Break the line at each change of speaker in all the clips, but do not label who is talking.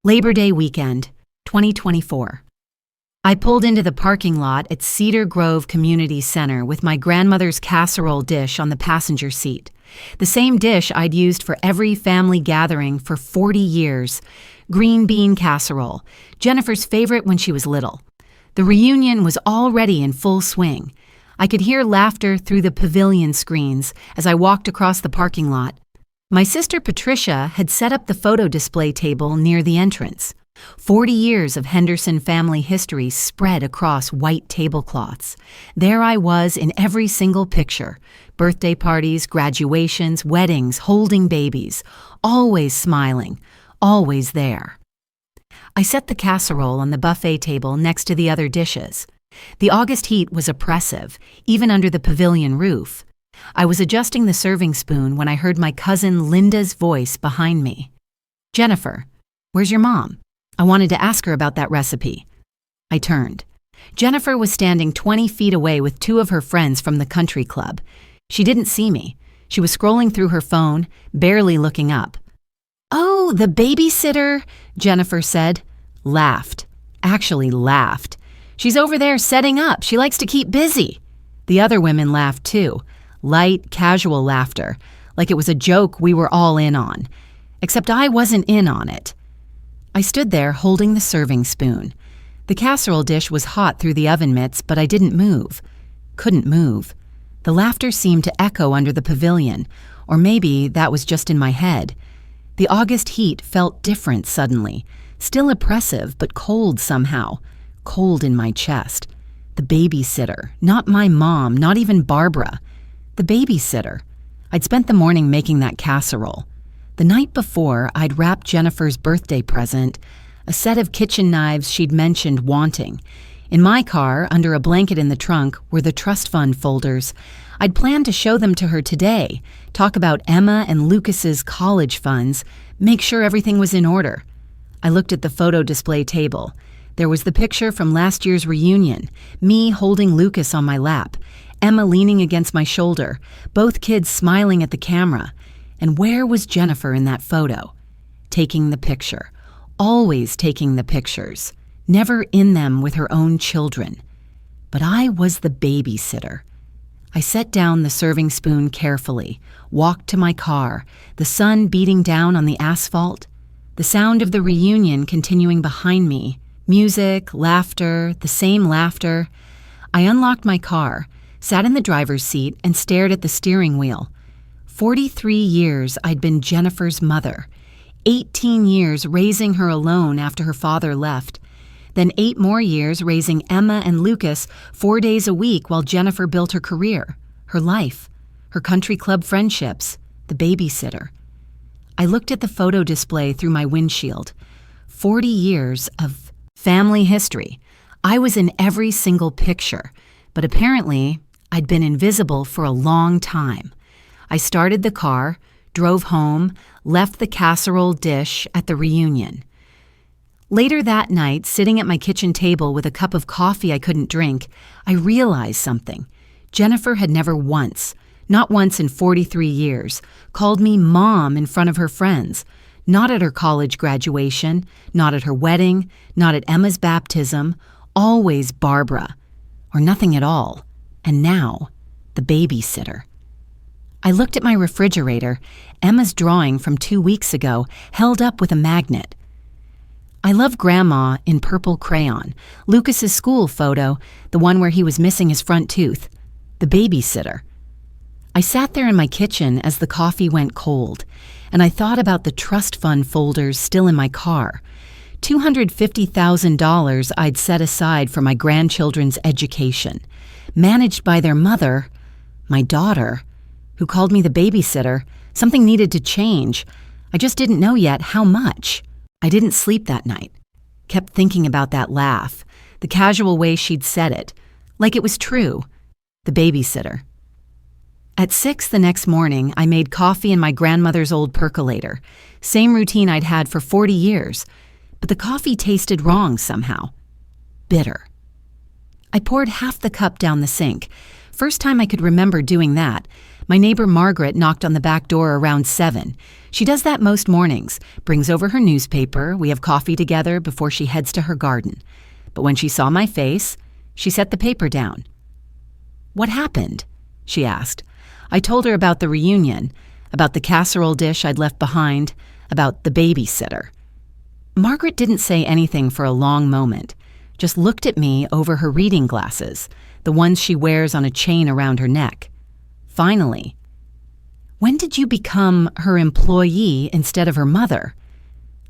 Labor Day weekend, 2024. I pulled into the parking lot at Cedar Grove Community Center with my grandmother's casserole dish on the passenger seat. The same dish I'd used for every family gathering for 40 years. Green bean casserole, Jennifer's favorite when she was little. The reunion was already in full swing. I could hear laughter through the pavilion screens as I walked across the parking lot. My sister Patricia had set up the photo display table near the entrance. 40 years of Henderson family history spread across white tablecloths. There I was in every single picture. Birthday parties, graduations, weddings, holding babies. Always smiling, always there. I set the casserole on the buffet table next to the other dishes. The August heat was oppressive, even under the pavilion roof. I was adjusting the serving spoon when I heard my cousin Linda's voice behind me. "Jennifer, where's your mom? I wanted to ask her about that recipe." I turned. Jennifer was standing 20 feet away with two of her friends from the country club. She didn't see me. She was scrolling through her phone, barely looking up. "Oh, the babysitter," Jennifer said. Laughed. Actually laughed. "She's over there setting up. She likes to keep busy." The other women laughed too. Light, casual laughter, like it was a joke we were all in on. Except I wasn't in on it. I stood there holding the serving spoon. The casserole dish was hot through the oven mitts, but I didn't move. Couldn't move. The laughter seemed to echo under the pavilion, or maybe that was just in my head. The August heat felt different suddenly, still oppressive, but cold somehow, cold in my chest. The babysitter, not my mom, not even Barbara. The babysitter. I'd spent the morning making that casserole. The night before, I'd wrapped Jennifer's birthday present, a set of kitchen knives she'd mentioned wanting. In my car, under a blanket in the trunk, were the trust fund folders. I'd planned to show them to her today, talk about Emma and Lucas's college funds, make sure everything was in order. I looked at the photo display table. There was the picture from last year's reunion, me holding Lucas on my lap, Emma leaning against my shoulder, both kids smiling at the camera. And where was Jennifer in that photo? Taking the picture. Always taking the pictures. Never in them with her own children. But I was the babysitter. I set down the serving spoon carefully, walked to my car, the sun beating down on the asphalt, the sound of the reunion continuing behind me, music, laughter, the same laughter. I unlocked my car, sat in the driver's seat, and stared at the steering wheel. 43 years I'd been Jennifer's mother. 18 years raising her alone after her father left. Then 8 more years raising Emma and Lucas 4 days a week while Jennifer built her career, her life, her country club friendships, the babysitter. I looked at the photo display through my windshield. 40 years of family history. I was in every single picture, but apparently I'd been invisible for a long time. I started the car, drove home, left the casserole dish at the reunion. Later that night, sitting at my kitchen table with a cup of coffee I couldn't drink, I realized something. Jennifer had never once, not once in 43 years, called me Mom in front of her friends. Not at her college graduation, not at her wedding, not at Emma's baptism, always Barbara, or nothing at all. And now, the babysitter. I looked at my refrigerator, Emma's drawing from 2 weeks ago, held up with a magnet. I love Grandma in purple crayon, Lucas's school photo, the one where he was missing his front tooth, the babysitter. I sat there in my kitchen as the coffee went cold, and I thought about the trust fund folders still in my car. $250,000 I'd set aside for my grandchildren's education, managed by their mother, my daughter, who called me the babysitter. Something needed to change. I just didn't know yet how much. I didn't sleep that night. Kept thinking about that laugh, the casual way she'd said it, like it was true. The babysitter. At 6 the next morning, I made coffee in my grandmother's old percolator. Same routine I'd had for 40 years. But the coffee tasted wrong somehow. Bitter. I poured half the cup down the sink. First time I could remember doing that. My neighbor Margaret knocked on the back door around 7. She does that most mornings, brings over her newspaper, we have coffee together before she heads to her garden. But when she saw my face, she set the paper down. "What happened?" she asked. I told her about the reunion, about the casserole dish I'd left behind, about the babysitter. Margaret didn't say anything for a long moment, just looked at me over her reading glasses, the ones she wears on a chain around her neck. Finally, "When did you become her employee instead of her mother?"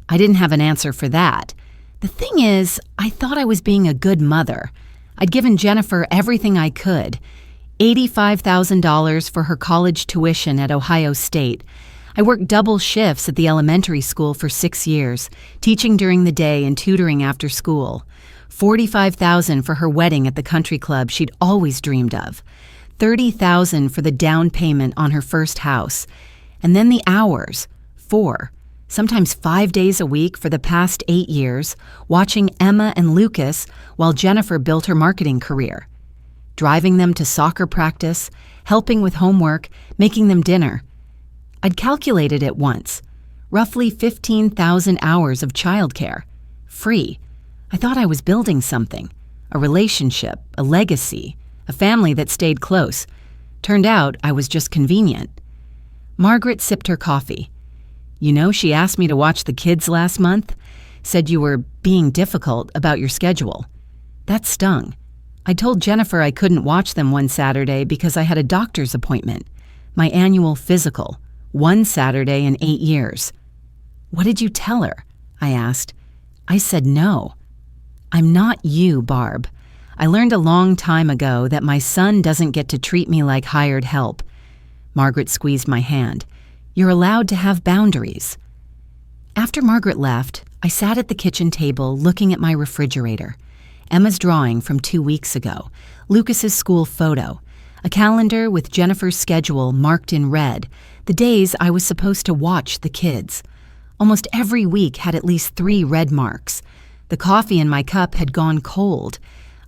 I didn't have an answer for that. The thing is, I thought I was being a good mother. I'd given Jennifer everything I could. $85,000 for her college tuition at Ohio State. I worked double shifts at the elementary school for 6 years, teaching during the day and tutoring after school. $45,000 for her wedding at the country club she'd always dreamed of. $30,000 for the down payment on her first house. And then the hours, 4, sometimes 5 days a week for the past 8 years, watching Emma and Lucas while Jennifer built her marketing career. Driving them to soccer practice, helping with homework, making them dinner. I'd calculated it once. Roughly 15,000 hours of childcare. Free. I thought I was building something. A relationship, a legacy, a family that stayed close. Turned out I was just convenient. Margaret sipped her coffee. "You know, she asked me to watch the kids last month. Said you were being difficult about your schedule." That stung. I told Jennifer I couldn't watch them one Saturday because I had a doctor's appointment. My annual physical. One Saturday in 8 years. "What did you tell her?" I asked. I said no. "I'm not you, Barb. I learned a long time ago that my son doesn't get to treat me like hired help." Margaret squeezed my hand. "You're allowed to have boundaries." After Margaret left, I sat at the kitchen table looking at my refrigerator. Emma's drawing from 2 weeks ago, Lucas's school photo, a calendar with Jennifer's schedule marked in red, the days I was supposed to watch the kids. Almost every week had at least 3 red marks. The coffee in my cup had gone cold.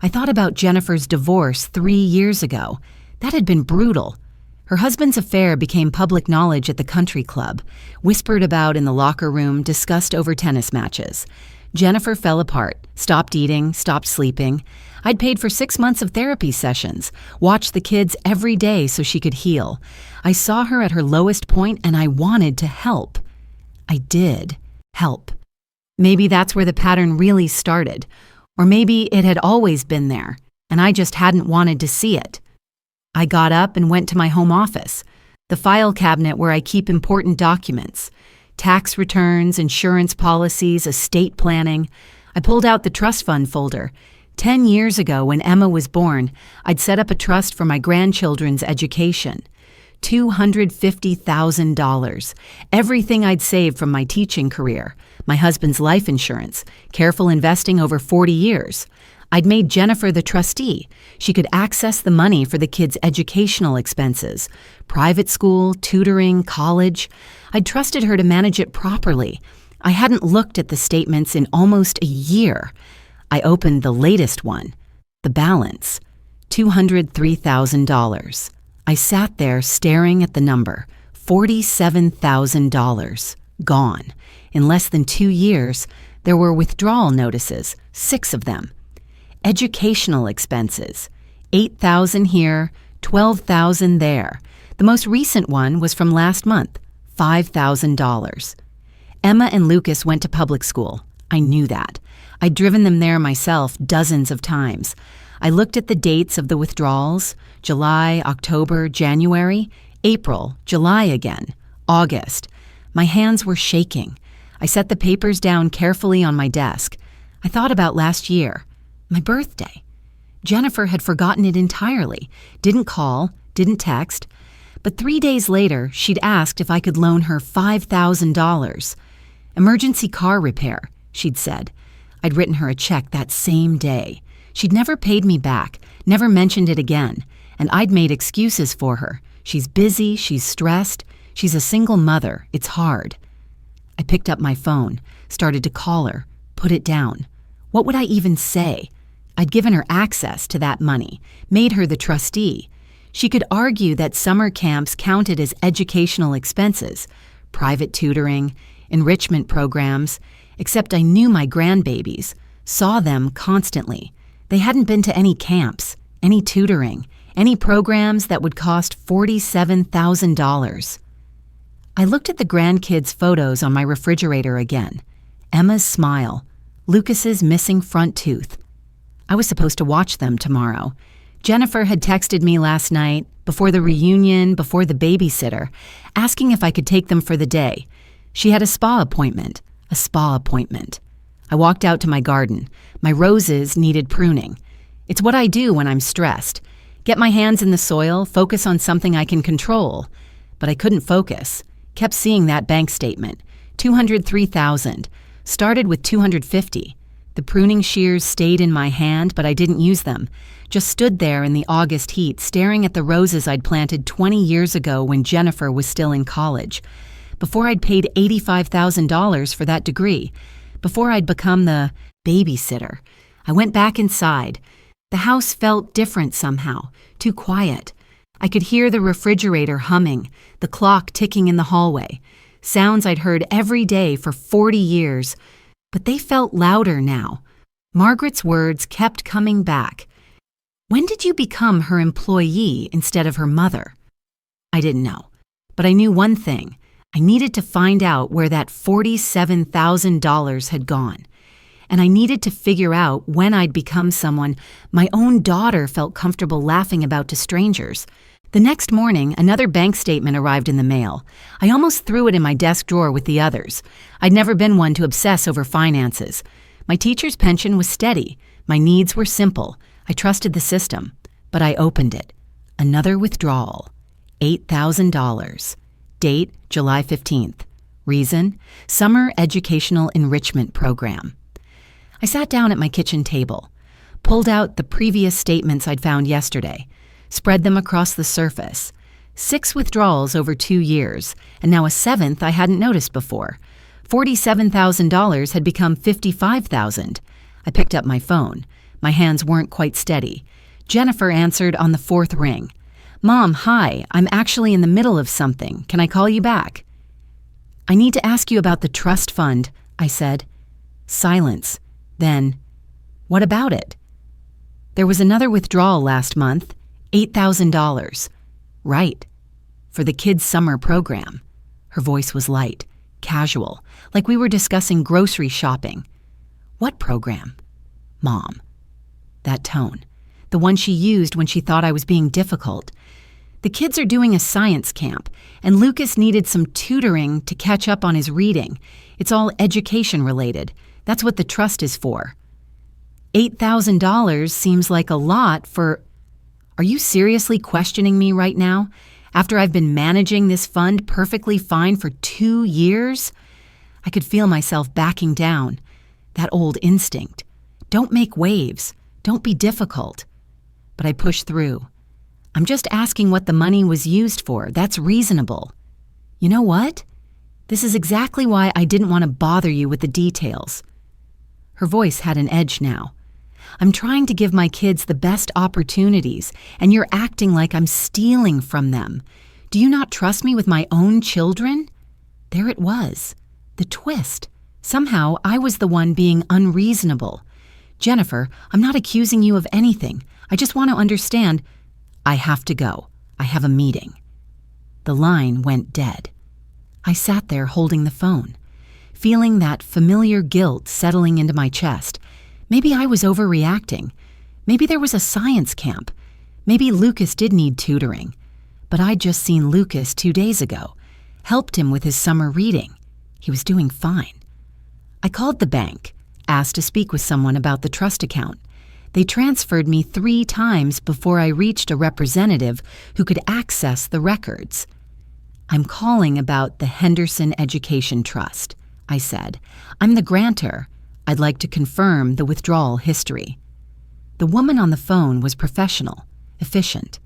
I thought about Jennifer's divorce 3 years ago. That had been brutal. Her husband's affair became public knowledge at the country club, whispered about in the locker room, discussed over tennis matches. Jennifer fell apart, stopped eating, stopped sleeping. I'd paid for 6 months of therapy sessions, watched the kids every day so she could heal. I saw her at her lowest point and I wanted to help. I did help. Maybe that's where the pattern really started. Or maybe it had always been there, and I just hadn't wanted to see it. I got up and went to my home office, the file cabinet where I keep important documents. Tax returns, insurance policies, estate planning. I pulled out the trust fund folder. 10 years ago, when Emma was born, I'd set up a trust for my grandchildren's education. $250,000. Everything I'd saved from my teaching career, my husband's life insurance, careful investing over 40 years. I'd made Jennifer the trustee. She could access the money for the kids' educational expenses, private school, tutoring, college. I'd trusted her to manage it properly. I hadn't looked at the statements in almost a year. I opened the latest one, the balance, $203,000. I sat there staring at the number, $47,000, gone. In less than 2 years, there were withdrawal notices, 6 of them. Educational expenses, $8,000 here, $12,000 there. The most recent one was from last month, $5,000. Emma and Lucas went to public school. I knew that. I'd driven them there myself dozens of times. I looked at the dates of the withdrawals, July, October, January, April, July again, August. My hands were shaking. I set the papers down carefully on my desk. I thought about last year, my birthday. Jennifer had forgotten it entirely, didn't call, didn't text. But 3 days later, she'd asked if I could loan her $5,000. Emergency car repair, she'd said. I'd written her a check that same day. She'd never paid me back, never mentioned it again, and I'd made excuses for her. She's busy, she's stressed, she's a single mother, it's hard. I picked up my phone, started to call her, put it down. What would I even say? I'd given her access to that money, made her the trustee. She could argue that summer camps counted as educational expenses, private tutoring, enrichment programs, except I knew my grandbabies, saw them constantly. They hadn't been to any camps, any tutoring, any programs that would cost $47,000. I looked at the grandkids' photos on my refrigerator again. Emma's smile, Lucas's missing front tooth. I was supposed to watch them tomorrow. Jennifer had texted me last night, before the reunion, before the babysitter, asking if I could take them for the day. She had a spa appointment. I walked out to my garden. My roses needed pruning. It's what I do when I'm stressed. Get my hands in the soil, focus on something I can control. But I couldn't focus. Kept seeing that bank statement. $203,000. Started with $250. The pruning shears stayed in my hand, but I didn't use them. Just stood there in the August heat, staring at the roses I'd planted 20 years ago when Jennifer was still in college. Before I'd paid $85,000 for that degree. Before I'd become the babysitter. I went back inside. The house felt different somehow, too quiet. I could hear the refrigerator humming, the clock ticking in the hallway. Sounds I'd heard every day for 40 years. But they felt louder now. Margaret's words kept coming back. When did you become her employee instead of her mother? I didn't know, but I knew one thing. I needed to find out where that $47,000 had gone. And I needed to figure out when I'd become someone my own daughter felt comfortable laughing about to strangers. The next morning, another bank statement arrived in the mail. I almost threw it in my desk drawer with the others. I'd never been one to obsess over finances. My teacher's pension was steady. My needs were simple. I trusted the system. But I opened it. Another withdrawal. $8,000. Date, July 15th. Reason, Summer Educational Enrichment Program. I sat down at my kitchen table, pulled out the previous statements I'd found yesterday, spread them across the surface. 6 withdrawals over 2 years, and now a 7th I hadn't noticed before. $47,000 had become $55,000. I picked up my phone. My hands weren't quite steady. Jennifer answered on the 4th ring. "Mom, hi, I'm actually in the middle of something. Can I call you back?" "I need to ask you about the trust fund," I said. Silence. Then, "What about it?" "There was another withdrawal last month. $8,000. "Right. For the kids' summer program." Her voice was light, casual, like we were discussing grocery shopping. "What program?" "Mom." That tone, the one she used when she thought I was being difficult. "The kids are doing a science camp, and Lucas needed some tutoring to catch up on his reading. It's all education related. That's what the trust is for." $8,000 seems like a lot for... Are you seriously questioning me right now, after I've been managing this fund perfectly fine for 2 years? I could feel myself backing down. That old instinct. Don't make waves. Don't be difficult. But I pushed through. "I'm just asking what the money was used for. That's reasonable." "You know what? This is exactly why I didn't want to bother you with the details." Her voice had an edge now. "I'm trying to give my kids the best opportunities, and you're acting like I'm stealing from them. Do you not trust me with my own children?" There it was. The twist. Somehow I was the one being unreasonable. "Jennifer, I'm not accusing you of anything. I just want to understand." "I have to go. I have a meeting." The line went dead. I sat there holding the phone, feeling that familiar guilt settling into my chest. Maybe I was overreacting. Maybe there was a science camp. Maybe Lucas did need tutoring. But I'd just seen Lucas 2 days ago, helped him with his summer reading. He was doing fine. I called the bank, asked to speak with someone about the trust account. They transferred me 3 times before I reached a representative who could access the records. "I'm calling about the Henderson Education Trust," I said. "I'm the grantor. I'd like to confirm the withdrawal history." The woman on the phone was professional, efficient.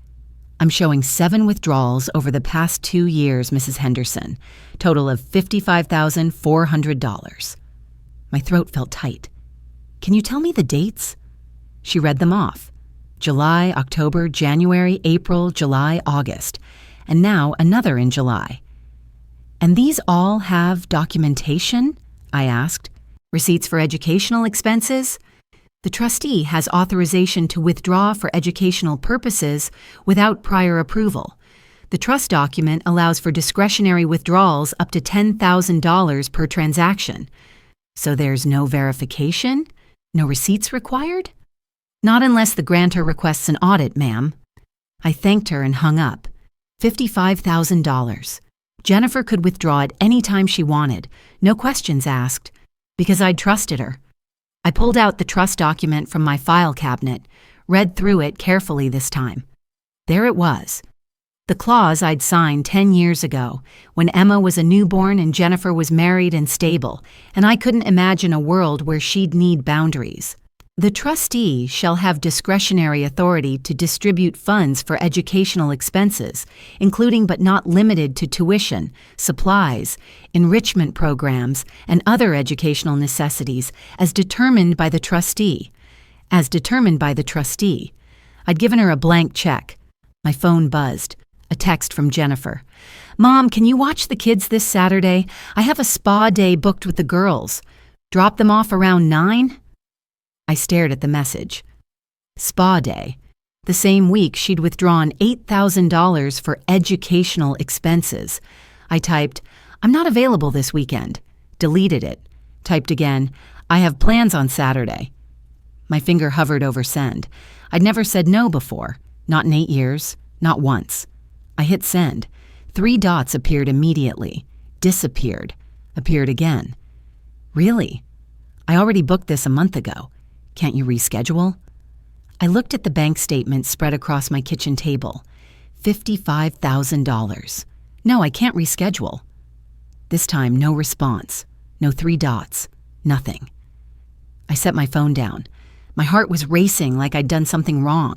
"I'm showing 7 withdrawals over the past 2 years, Mrs. Henderson, total of $55,400. My throat felt tight. "Can you tell me the dates?" She read them off. July, October, January, April, July, August, and now another in July. And these all have documentation? I asked. Receipts for educational expenses? The trustee has authorization to withdraw for educational purposes without prior approval. The trust document allows for discretionary withdrawals up to $10,000 per transaction. So there's no verification? No receipts required? Not unless the grantor requests an audit, ma'am. I thanked her and hung up. $55,000. Jennifer could withdraw at any time she wanted, no questions asked, because I'd trusted her. I pulled out the trust document from my file cabinet, read through it carefully this time. There it was. The clause I'd signed 10 years ago, when Emma was a newborn and Jennifer was married and stable, and I couldn't imagine a world where she'd need boundaries. The trustee shall have discretionary authority to distribute funds for educational expenses, including but not limited to tuition, supplies, enrichment programs, and other educational necessities as determined by the trustee. As determined by the trustee. I'd given her a blank check. My phone buzzed. A text from Jennifer. "Mom, can you watch the kids this Saturday? I have a spa day booked with the girls. Drop them off around 9? I stared at the message. Spa day. The same week she'd withdrawn $8,000 for educational expenses. I typed, "I'm not available this weekend." Deleted it. Typed again, "I have plans on Saturday." My finger hovered over send. I'd never said no before. Not in 8 years. Not once. I hit send. 3 dots appeared immediately. Disappeared. Appeared again. Really? I already booked this a month ago. Can't you reschedule? I looked at the bank statement spread across my kitchen table. $55,000. No, I can't reschedule. This time, no response. No 3 dots. Nothing. I set my phone down. My heart was racing like I'd done something wrong.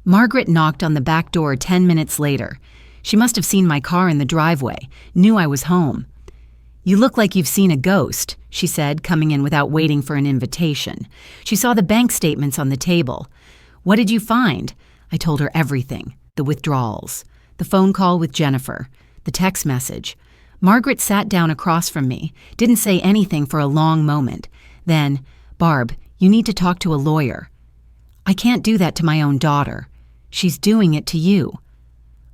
Margaret knocked on the back door 10 minutes later. She must have seen my car in the driveway, knew I was home. "You look like you've seen a ghost," she said, coming in without waiting for an invitation. She saw the bank statements on the table. "What did you find?" I told her everything. The withdrawals, the phone call with Jennifer, the text message. Margaret sat down across from me, didn't say anything for a long moment. Then, "Barb, you need to talk to a lawyer." "I can't do that to my own daughter. She's doing it to you."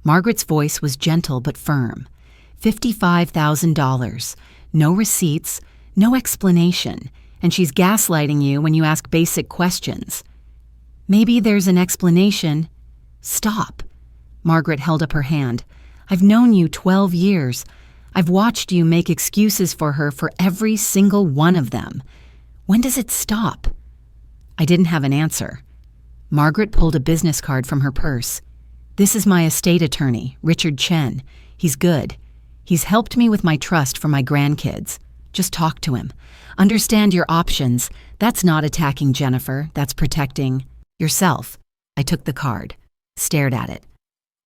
Margaret's voice was gentle but firm. $55,000. No receipts, no explanation, and she's gaslighting you when you ask basic questions. "Maybe there's an explanation." "Stop." Margaret held up her hand. "I've known you 12 years. I've watched you make excuses for her for every single one of them. When does it stop?" I didn't have an answer. Margaret pulled a business card from her purse. "This is my estate attorney, Richard Chen. He's good. He's helped me with my trust for my grandkids. Just talk to him. Understand your options. That's not attacking Jennifer. That's protecting yourself." I took the card, stared at it.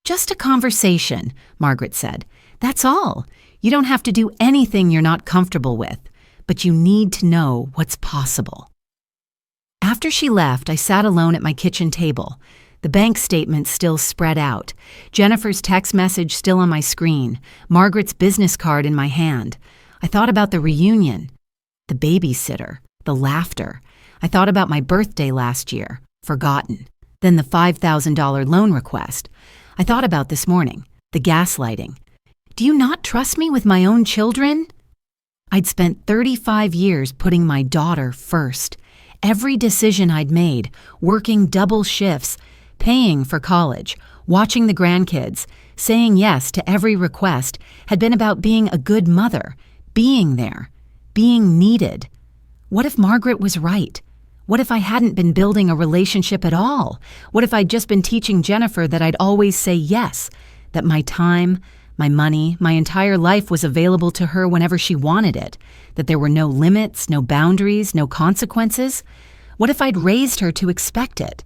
"Just a conversation," Margaret said. "That's all. You don't have to do anything you're not comfortable with, but you need to know what's possible." After she left, I sat alone at my kitchen table. The bank statement still spread out, Jennifer's text message still on my screen, Margaret's business card in my hand. I thought about the reunion, the babysitter, the laughter. I thought about my birthday last year, forgotten. Then the $5,000 loan request. I thought about this morning, the gaslighting. "Do you not trust me with my own children?" I'd spent 35 years putting my daughter first. Every decision I'd made, working double shifts, paying for college, watching the grandkids, saying yes to every request, had been about being a good mother, being there, being needed. What if Margaret was right? What if I hadn't been building a relationship at all? What if I'd just been teaching Jennifer that I'd always say yes, that my time, my money, my entire life was available to her whenever she wanted it, that there were no limits, no boundaries, no consequences? What if I'd raised her to expect it?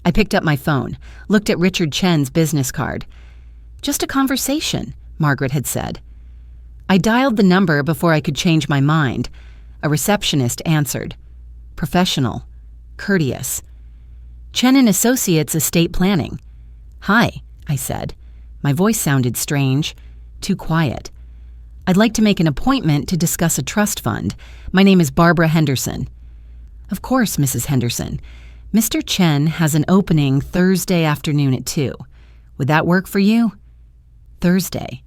I picked up my phone, looked at Richard Chen's business card. "Just a conversation," Margaret had said. I dialed the number before I could change my mind. A receptionist answered. Professional, courteous. Chen and Associates Estate Planning. Hi, I said. My voice sounded strange, too quiet. I'd like to make an appointment to discuss a trust fund. My name is Barbara Henderson. Of course, Mrs. Henderson. Mr. Chen has an opening Thursday afternoon at 2. Would that work for you? Thursday,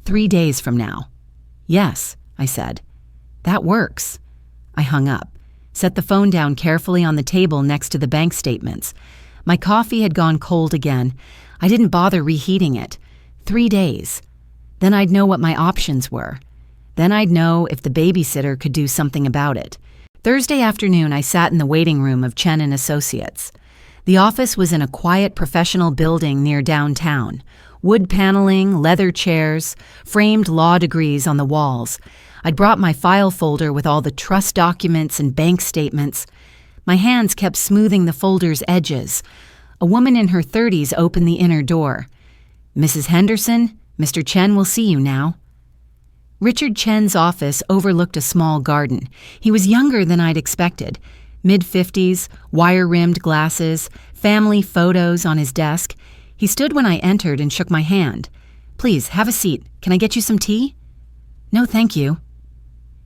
3 days from now. Yes, I said. That works. I hung up, set the phone down carefully on the table next to the bank statements. My coffee had gone cold again. I didn't bother reheating it. 3 days. Then I'd know what my options were. Then I'd know if the babysitter could do something about it. Thursday afternoon, I sat in the waiting room of Chen and Associates. The office was in a quiet professional building near downtown. Wood paneling, leather chairs, framed law degrees on the walls. I'd brought my file folder with all the trust documents and bank statements. My hands kept smoothing the folder's edges. A woman in her 30s opened the inner door. Mrs. Henderson, Mr. Chen will see you now. Richard Chen's office overlooked a small garden. He was younger than I'd expected. Mid-50s, wire-rimmed glasses, family photos on his desk. He stood when I entered and shook my hand. Please, have a seat. Can I get you some tea? No, thank you.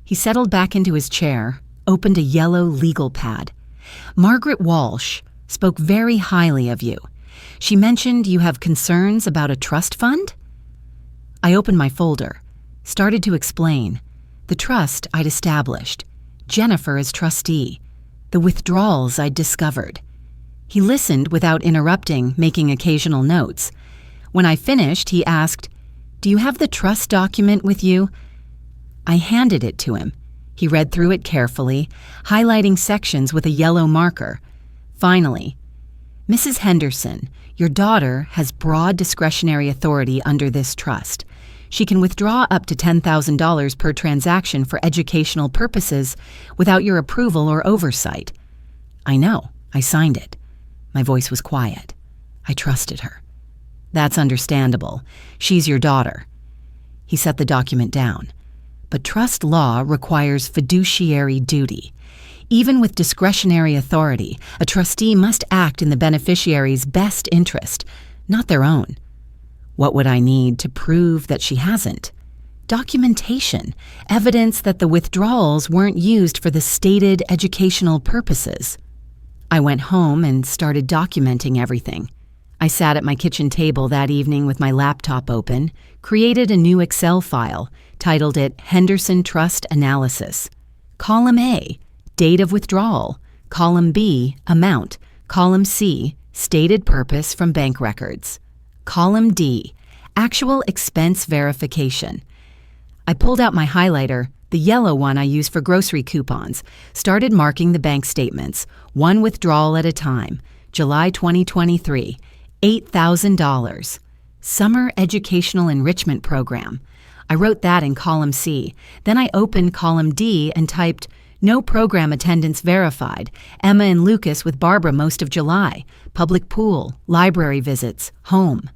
He settled back into his chair, opened a yellow legal pad. Margaret Walsh spoke very highly of you. She mentioned you have concerns about a trust fund? I opened my folder, started to explain. The trust I'd established, Jennifer as trustee, the withdrawals I'd discovered. He listened without interrupting, making occasional notes. When I finished, he asked, "Do you have the trust document with you?" I handed it to him. He read through it carefully, highlighting sections with a yellow marker. Finally, "Mrs. Henderson, your daughter has broad discretionary authority under this trust. She can withdraw up to $10,000 per transaction for educational purposes without your approval or oversight." I know. I signed it. My voice was quiet. I trusted her. "That's understandable. She's your daughter." He set the document down. But trust law requires fiduciary duty. Even with discretionary authority, a trustee must act in the beneficiary's best interest, not their own. What would I need to prove that she hasn't? Documentation, evidence that the withdrawals weren't used for the stated educational purposes. I went home and started documenting everything. I sat at my kitchen table that evening with my laptop open, created a new Excel file, titled it Henderson Trust Analysis. Column A, date of withdrawal. Column B, amount. Column C, stated purpose from bank records. Column D, actual expense verification. I pulled out my highlighter, the yellow one I use for grocery coupons, started marking the bank statements, one withdrawal at a time. July 2023, $8,000. Summer Educational Enrichment Program. I wrote that in column C. Then I opened column D and typed, "No program attendance verified. Emma and Lucas with Barbara most of July. Public pool, library visits, home."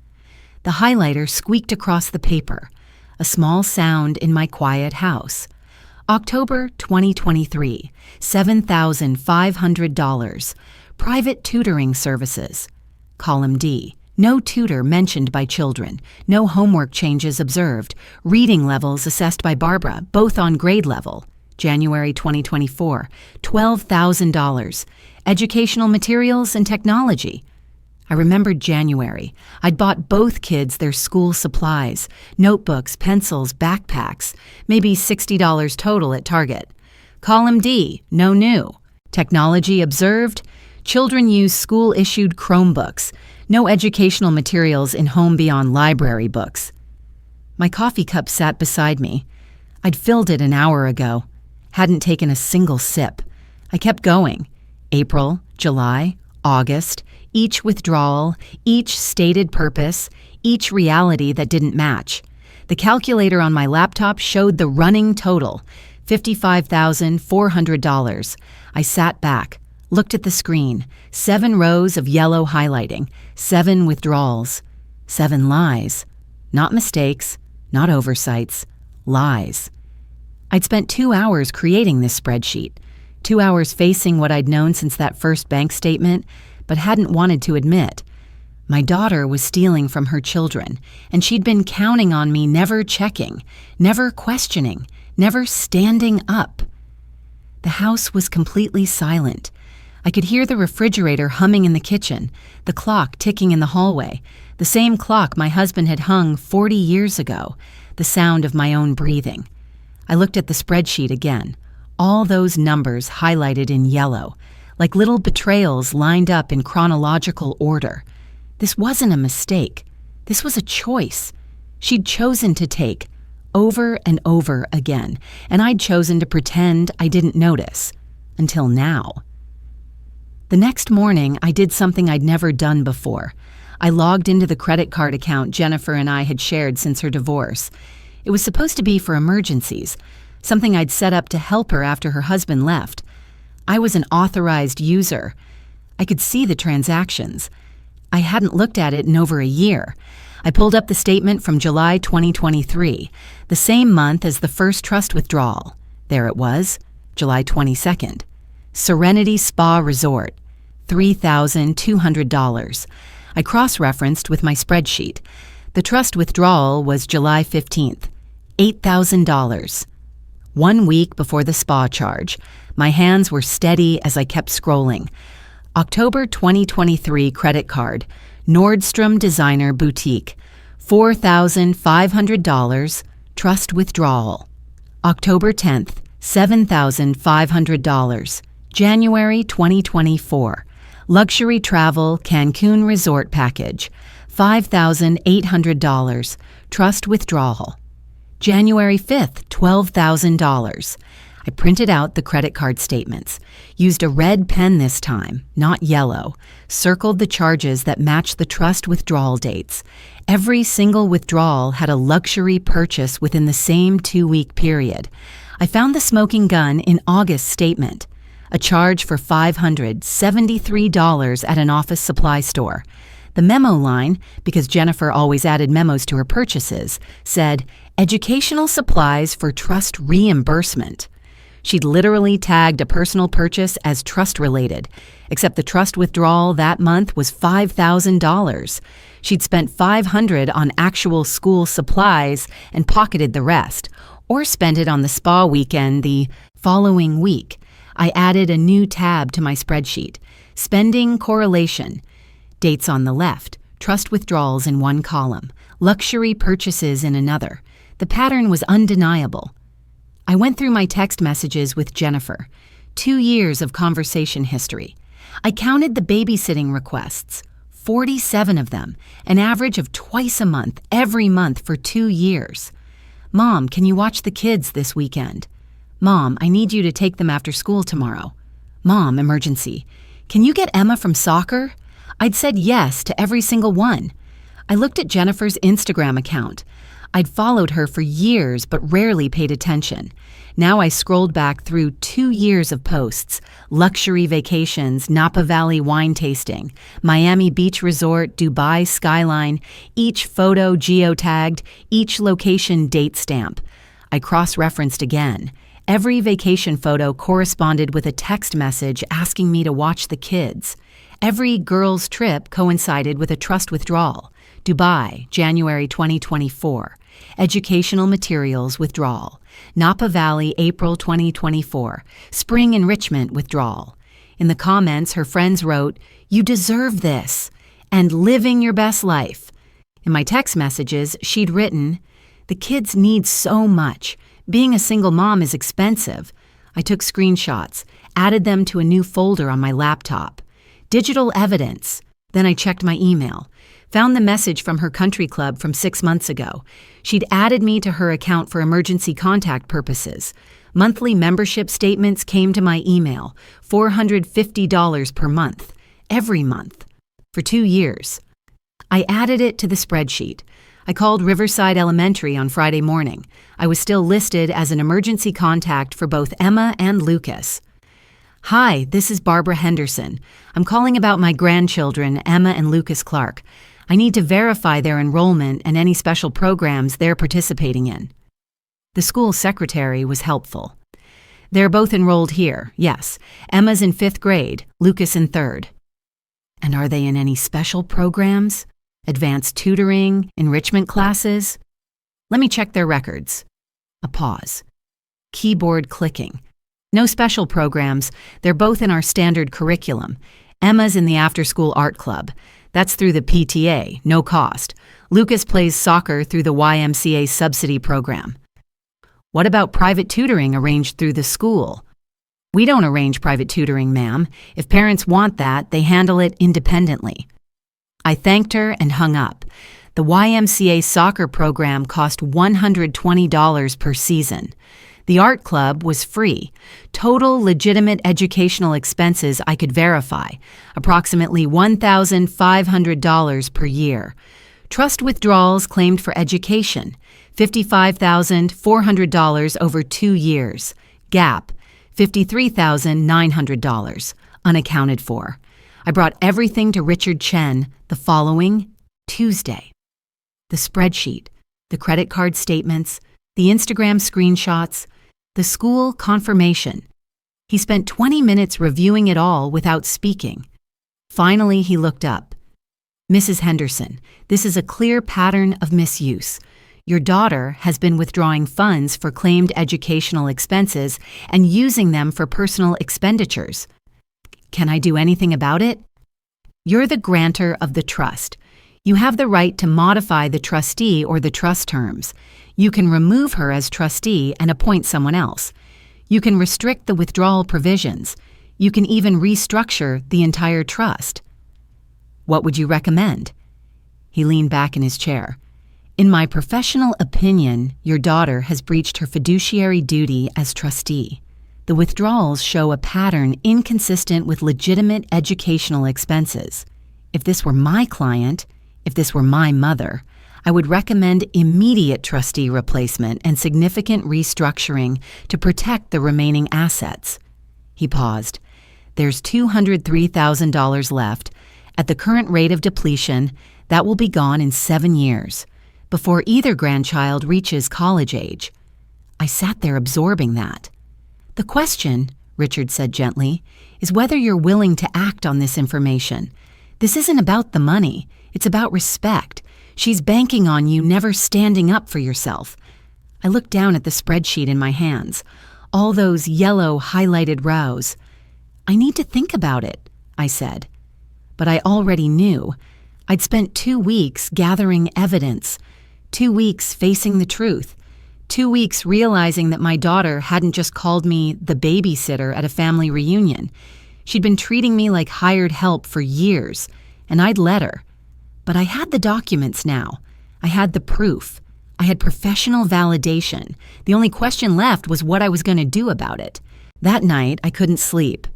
The highlighter squeaked across the paper. A small sound in my quiet house. October 2023, $7,500. Private tutoring services. Column D. No tutor mentioned by children. No homework changes observed. Reading levels assessed by Barbara, both on grade level. January 2024, $12,000. Educational materials and technology. I remembered January. I'd bought both kids their school supplies, notebooks, pencils, backpacks, maybe $60 total at Target. Column D, no new. Technology observed. Children use school-issued Chromebooks. No educational materials in Home Beyond library books. My coffee cup sat beside me. I'd filled it an hour ago. Hadn't taken a single sip. I kept going. April, July, August, each withdrawal, each stated purpose, each reality that didn't match. The calculator on my laptop showed the running total, $55,400. I sat back, looked at the screen, 7 rows of yellow highlighting, 7 withdrawals, 7 lies. Not mistakes, not oversights, lies. I'd spent 2 hours creating this spreadsheet, 2 hours facing what I'd known since that first bank statement, but hadn't wanted to admit. My daughter was stealing from her children, and she'd been counting on me never checking, never questioning, never standing up. The house was completely silent. I could hear the refrigerator humming in the kitchen, the clock ticking in the hallway, the same clock my husband had hung 40 years ago, the sound of my own breathing. I looked at the spreadsheet again, all those numbers highlighted in yellow, like little betrayals lined up in chronological order. This wasn't a mistake. This was a choice. She'd chosen to take, over and over again, and I'd chosen to pretend I didn't notice. Until now. The next morning, I did something I'd never done before. I logged into the credit card account Jennifer and I had shared since her divorce. It was supposed to be for emergencies, something I'd set up to help her after her husband left. I was an authorized user. I could see the transactions. I hadn't looked at it in over a year. I pulled up the statement from July 2023, the same month as the first trust withdrawal. There it was, July 22nd. Serenity Spa Resort, $3,200. I cross-referenced with my spreadsheet. The trust withdrawal was July 15th, $8,000. 1 week before the spa charge, my hands were steady as I kept scrolling. October 2023 credit card, Nordstrom Designer Boutique, $4,500, trust withdrawal. October 10th, $7,500. January 2024, luxury travel Cancun resort package, $5,800, trust withdrawal. January 5th, $12,000. I printed out the credit card statements, used a red pen this time, not yellow, circled the charges that matched the trust withdrawal dates. Every single withdrawal had a luxury purchase within the same 2-week period. I found the smoking gun in August's statement, a charge for $573 at an office supply store. The memo line, because Jennifer always added memos to her purchases, said, "Educational supplies for trust reimbursement." She'd literally tagged a personal purchase as trust-related, except the trust withdrawal that month was $5,000. She'd spent $500 on actual school supplies and pocketed the rest, or spent it on the spa weekend the following week. I added a new tab to my spreadsheet, spending correlation. Dates on the left, trust withdrawals in one column, luxury purchases in another. The pattern was undeniable. I went through my text messages with Jennifer, 2 years of conversation history. I counted the babysitting requests, 47 of them, an average of twice a month, every month for 2 years. "Mom, can you watch the kids this weekend?" "Mom, I need you to take them after school tomorrow." "Mom, emergency. Can you get Emma from soccer?" I'd said yes to every single one. I looked at Jennifer's Instagram account. I'd followed her for years but rarely paid attention. Now I scrolled back through 2 years of posts, luxury vacations, Napa Valley wine tasting, Miami Beach Resort, Dubai skyline, each photo geotagged, each location date stamp. I cross-referenced again. Every vacation photo corresponded with a text message asking me to watch the kids. Every girls' trip coincided with a trust withdrawal. Dubai, January 2024. Educational materials withdrawal. Napa Valley, April 2024. Spring enrichment withdrawal. In the comments, her friends wrote, "You deserve this," and "living your best life." In my text messages, she'd written, "The kids need so much. Being a single mom is expensive." I took screenshots, added them to a new folder on my laptop. Digital evidence. Then I checked my email. Found the message from her country club from 6 months ago. She'd added me to her account for emergency contact purposes. Monthly membership statements came to my email, $450 per month, every month, for 2 years. I added it to the spreadsheet. I called Riverside Elementary on Friday morning. I was still listed as an emergency contact for both Emma and Lucas. "Hi, this is Barbara Henderson. I'm calling about my grandchildren, Emma and Lucas Clark. I need to verify their enrollment and any special programs they're participating in." The school secretary was helpful. "They're both enrolled here, yes. Emma's in 5th grade, Lucas in 3rd. And are they in any special programs? Advanced tutoring, enrichment classes? Let me check their records. A pause. Keyboard clicking. No special programs. They're both in our standard curriculum. Emma's in the after-school art club. That's through the PTA, no cost. Lucas plays soccer through the YMCA subsidy program. What about private tutoring arranged through the school? We don't arrange private tutoring, ma'am. If parents want that, they handle it independently. I thanked her and hung up. The YMCA soccer program cost $120 per season. The art club was free. Total legitimate educational expenses I could verify, approximately $1,500 per year. Trust withdrawals claimed for education, $55,400 over 2 years. Gap, $53,900, unaccounted for. I brought everything to Richard Chen the following Tuesday. The spreadsheet, the credit card statements, the Instagram screenshots, the school confirmation. He spent 20 minutes reviewing it all without speaking. Finally, he looked up. Mrs. Henderson, this is a clear pattern of misuse. Your daughter has been withdrawing funds for claimed educational expenses and using them for personal expenditures. Can I do anything about it? You're the grantor of the trust. You have the right to modify the trustee or the trust terms. You can remove her as trustee and appoint someone else. You can restrict the withdrawal provisions. You can even restructure the entire trust. What would you recommend? He leaned back in his chair. In my professional opinion, your daughter has breached her fiduciary duty as trustee. The withdrawals show a pattern inconsistent with legitimate educational expenses. If this were my client, if this were my mother, I would recommend immediate trustee replacement and significant restructuring to protect the remaining assets. He paused. There's $203,000 left. At the current rate of depletion, that will be gone in 7 years, before either grandchild reaches college age. I sat there absorbing that. The question, Richard said gently, is whether you're willing to act on this information. This isn't about the money. It's about respect. She's banking on you never standing up for yourself. I looked down at the spreadsheet in my hands, all those yellow highlighted rows. I need to think about it, I said. But I already knew. I'd spent 2 weeks gathering evidence, 2 weeks facing the truth, 2 weeks realizing that my daughter hadn't just called me the babysitter at a family reunion. She'd been treating me like hired help for years, and I'd let her. But I had the documents now. I had the proof. I had professional validation. The only question left was what I was going to do about it. That night, I couldn't sleep.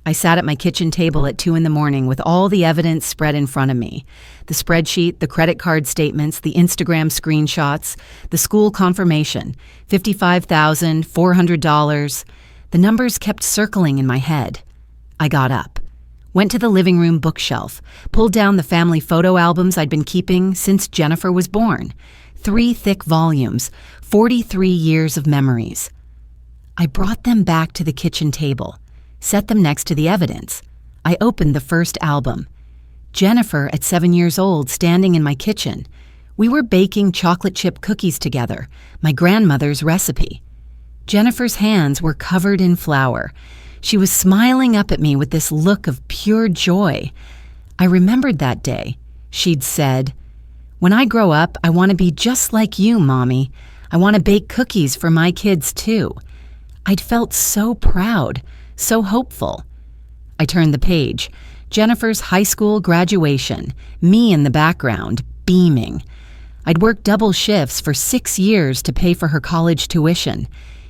I sat at my kitchen table at 2 a.m. with all the evidence spread in front of me. The spreadsheet, the credit card statements, the Instagram screenshots, the school confirmation, $55,400. The numbers kept circling in my head. I got up, went to the living room bookshelf, pulled down the family photo albums I'd been keeping since Jennifer was born. 3 thick volumes, 43 years of memories. I brought them back to the kitchen table, set them next to the evidence. I opened the first album. Jennifer at 7 years old, standing in my kitchen. We were baking chocolate chip cookies together, my grandmother's recipe. Jennifer's hands were covered in flour. She was smiling up at me with this look of pure joy. I remembered that day. She'd said, "When I grow up, I want to be just like you, Mommy. I want to bake cookies for my kids, too." I'd felt so proud, so hopeful. I turned the page. Jennifer's high school graduation, me in the background, beaming. I'd worked double shifts for 6 years to pay for her college tuition.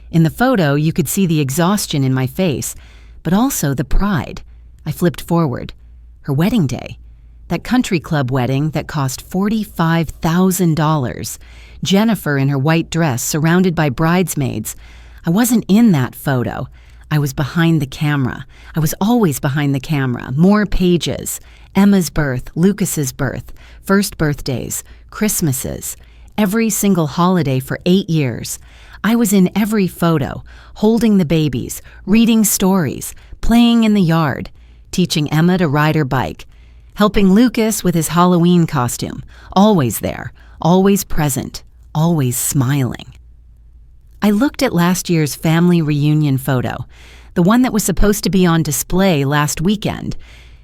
In the photo, you could see the exhaustion in my face, but also the pride. I flipped forward. Her wedding day. That country club wedding that cost $45,000. Jennifer in her white dress, surrounded by bridesmaids. I wasn't in that photo. I was behind the camera. I was always behind the camera. More pages. Emma's birth, Lucas's birth, first birthdays, Christmases. Every single holiday for 8 years. I was in every photo, holding the babies, reading stories, playing in the yard, teaching Emma to ride her bike. helping Lucas with his Halloween costume, always there, always present, always smiling. I looked at last year's family reunion photo, the one that was supposed to be on display last weekend.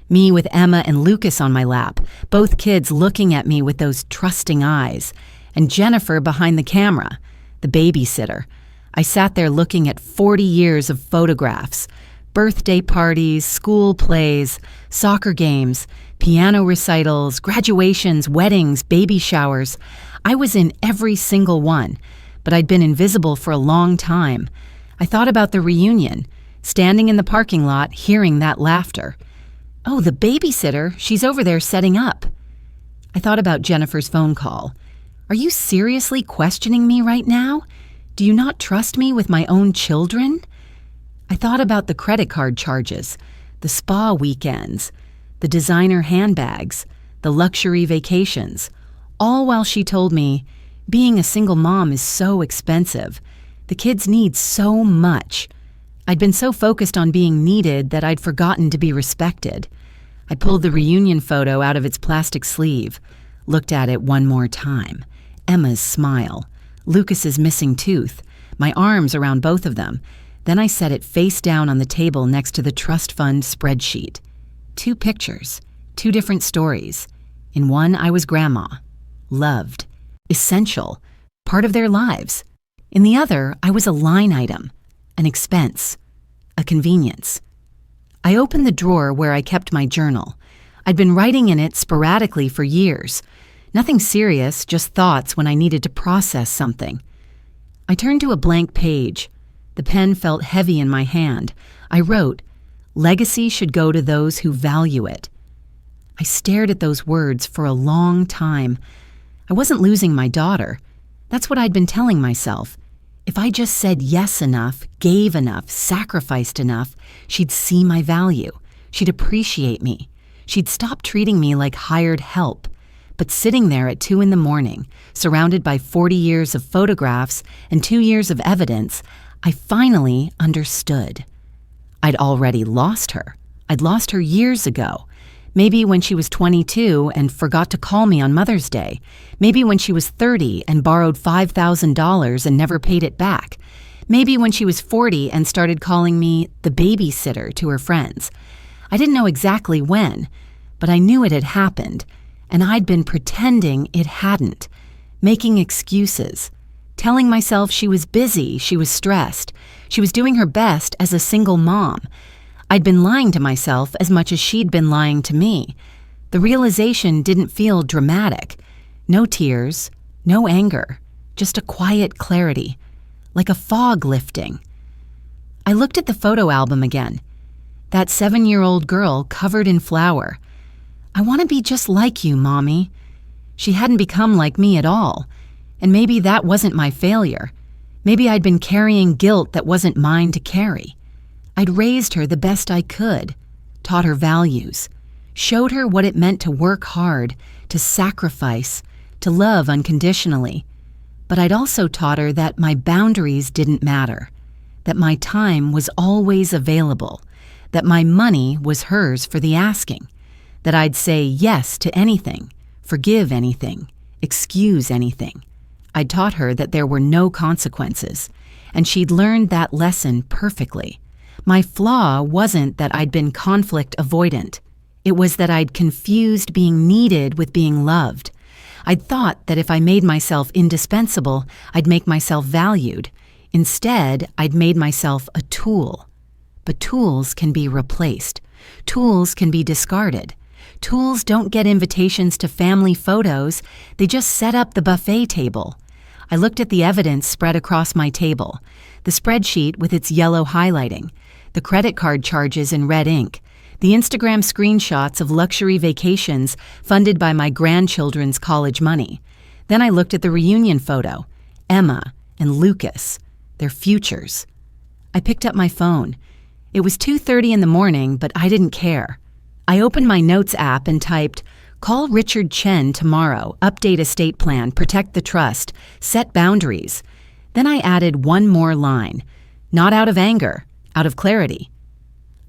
Me with Emma and Lucas on my lap, both kids looking at me with those trusting eyes, and Jennifer behind the camera, the babysitter. I sat there looking at 40 years of photographs, birthday parties, school plays, soccer games, piano recitals, graduations, weddings, baby showers. I was in every single one, but I'd been invisible for a long time. I thought about the reunion, standing in the parking lot, hearing that laughter. Oh, the babysitter, she's over there setting up. I thought about Jennifer's phone call. Are you seriously questioning me right now? Do you not trust me with my own children? I thought about the credit card charges, the spa weekends, the designer handbags, the luxury vacations, all while she told me, being a single mom is so expensive. The kids need so much. I'd been so focused on being needed that I'd forgotten to be respected. I pulled the reunion photo out of its plastic sleeve, looked at it one more time. Emma's smile, Lucas's missing tooth, my arms around both of them. Then I set it face down on the table next to the trust fund spreadsheet. 2 pictures, 2 different stories. In one, I was grandma, loved, essential, part of their lives. In the other, I was a line item, an expense, a convenience. I opened the drawer where I kept my journal. I'd been writing in it sporadically for years. Nothing serious, just thoughts when I needed to process something. I turned to a blank page. The pen felt heavy in my hand. I wrote, "Legacy should go to those who value it." I stared at those words for a long time. I wasn't losing my daughter. That's what I'd been telling myself. If I just said yes enough, gave enough, sacrificed enough, she'd see my value. She'd appreciate me. She'd stop treating me like hired help. But sitting there at 2 a.m, surrounded by 40 years of photographs and 2 years of evidence, I finally understood. I'd already lost her. I'd lost her years ago. Maybe when she was 22 and forgot to call me on Mother's Day. Maybe when she was 30 and borrowed $5,000 and never paid it back. Maybe when she was 40 and started calling me the babysitter to her friends. I didn't know exactly when, but I knew it had happened, and I'd been pretending it hadn't, making excuses, telling myself she was busy, she was stressed, she was doing her best as a single mom. I'd been lying to myself as much as she'd been lying to me. The realization didn't feel dramatic. No tears, no anger, just a quiet clarity, like a fog lifting. I looked at the photo album again. That 7-year-old girl covered in flour. I want to be just like you, Mommy. She hadn't become like me at all. And maybe that wasn't my failure. Maybe I'd been carrying guilt that wasn't mine to carry. I'd raised her the best I could, taught her values, showed her what it meant to work hard, to sacrifice, to love unconditionally. But I'd also taught her that my boundaries didn't matter, that my time was always available, that my money was hers for the asking, that I'd say yes to anything, forgive anything, excuse anything. I'd taught her that there were no consequences, and she'd learned that lesson perfectly. My flaw wasn't that I'd been conflict avoidant. It was that I'd confused being needed with being loved. I'd thought that if I made myself indispensable, I'd make myself valued. Instead, I'd made myself a tool. But tools can be replaced. Tools can be discarded. Tools don't get invitations to family photos. They just set up the buffet table. I looked at the evidence spread across my table, the spreadsheet with its yellow highlighting, the credit card charges in red ink, the Instagram screenshots of luxury vacations funded by my grandchildren's college money. Then I looked at the reunion photo, Emma and Lucas, their futures. I picked up my phone. It was 2:30 a.m, but I didn't care. I opened my notes app and typed, "Call Richard Chen tomorrow, update estate plan, protect the trust, set boundaries." Then I added one more line, not out of anger, out of clarity.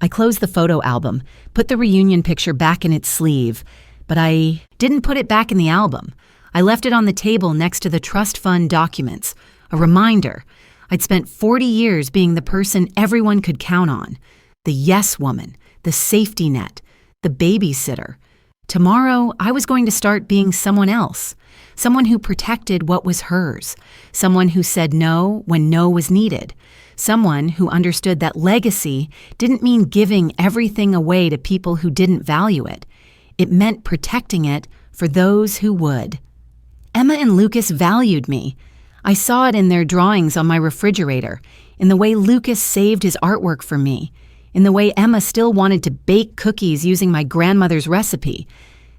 I closed the photo album, put the reunion picture back in its sleeve, but I didn't put it back in the album. I left it on the table next to the trust fund documents, a reminder. I'd spent 40 years being the person everyone could count on, the yes woman, the safety net, the babysitter. Tomorrow, I was going to start being someone else, someone who protected what was hers, someone who said no when no was needed, someone who understood that legacy didn't mean giving everything away to people who didn't value it. It meant protecting it for those who would. Emma and Lucas valued me. I saw it in their drawings on my refrigerator, in the way Lucas saved his artwork for me, in the way Emma still wanted to bake cookies using my grandmother's recipe.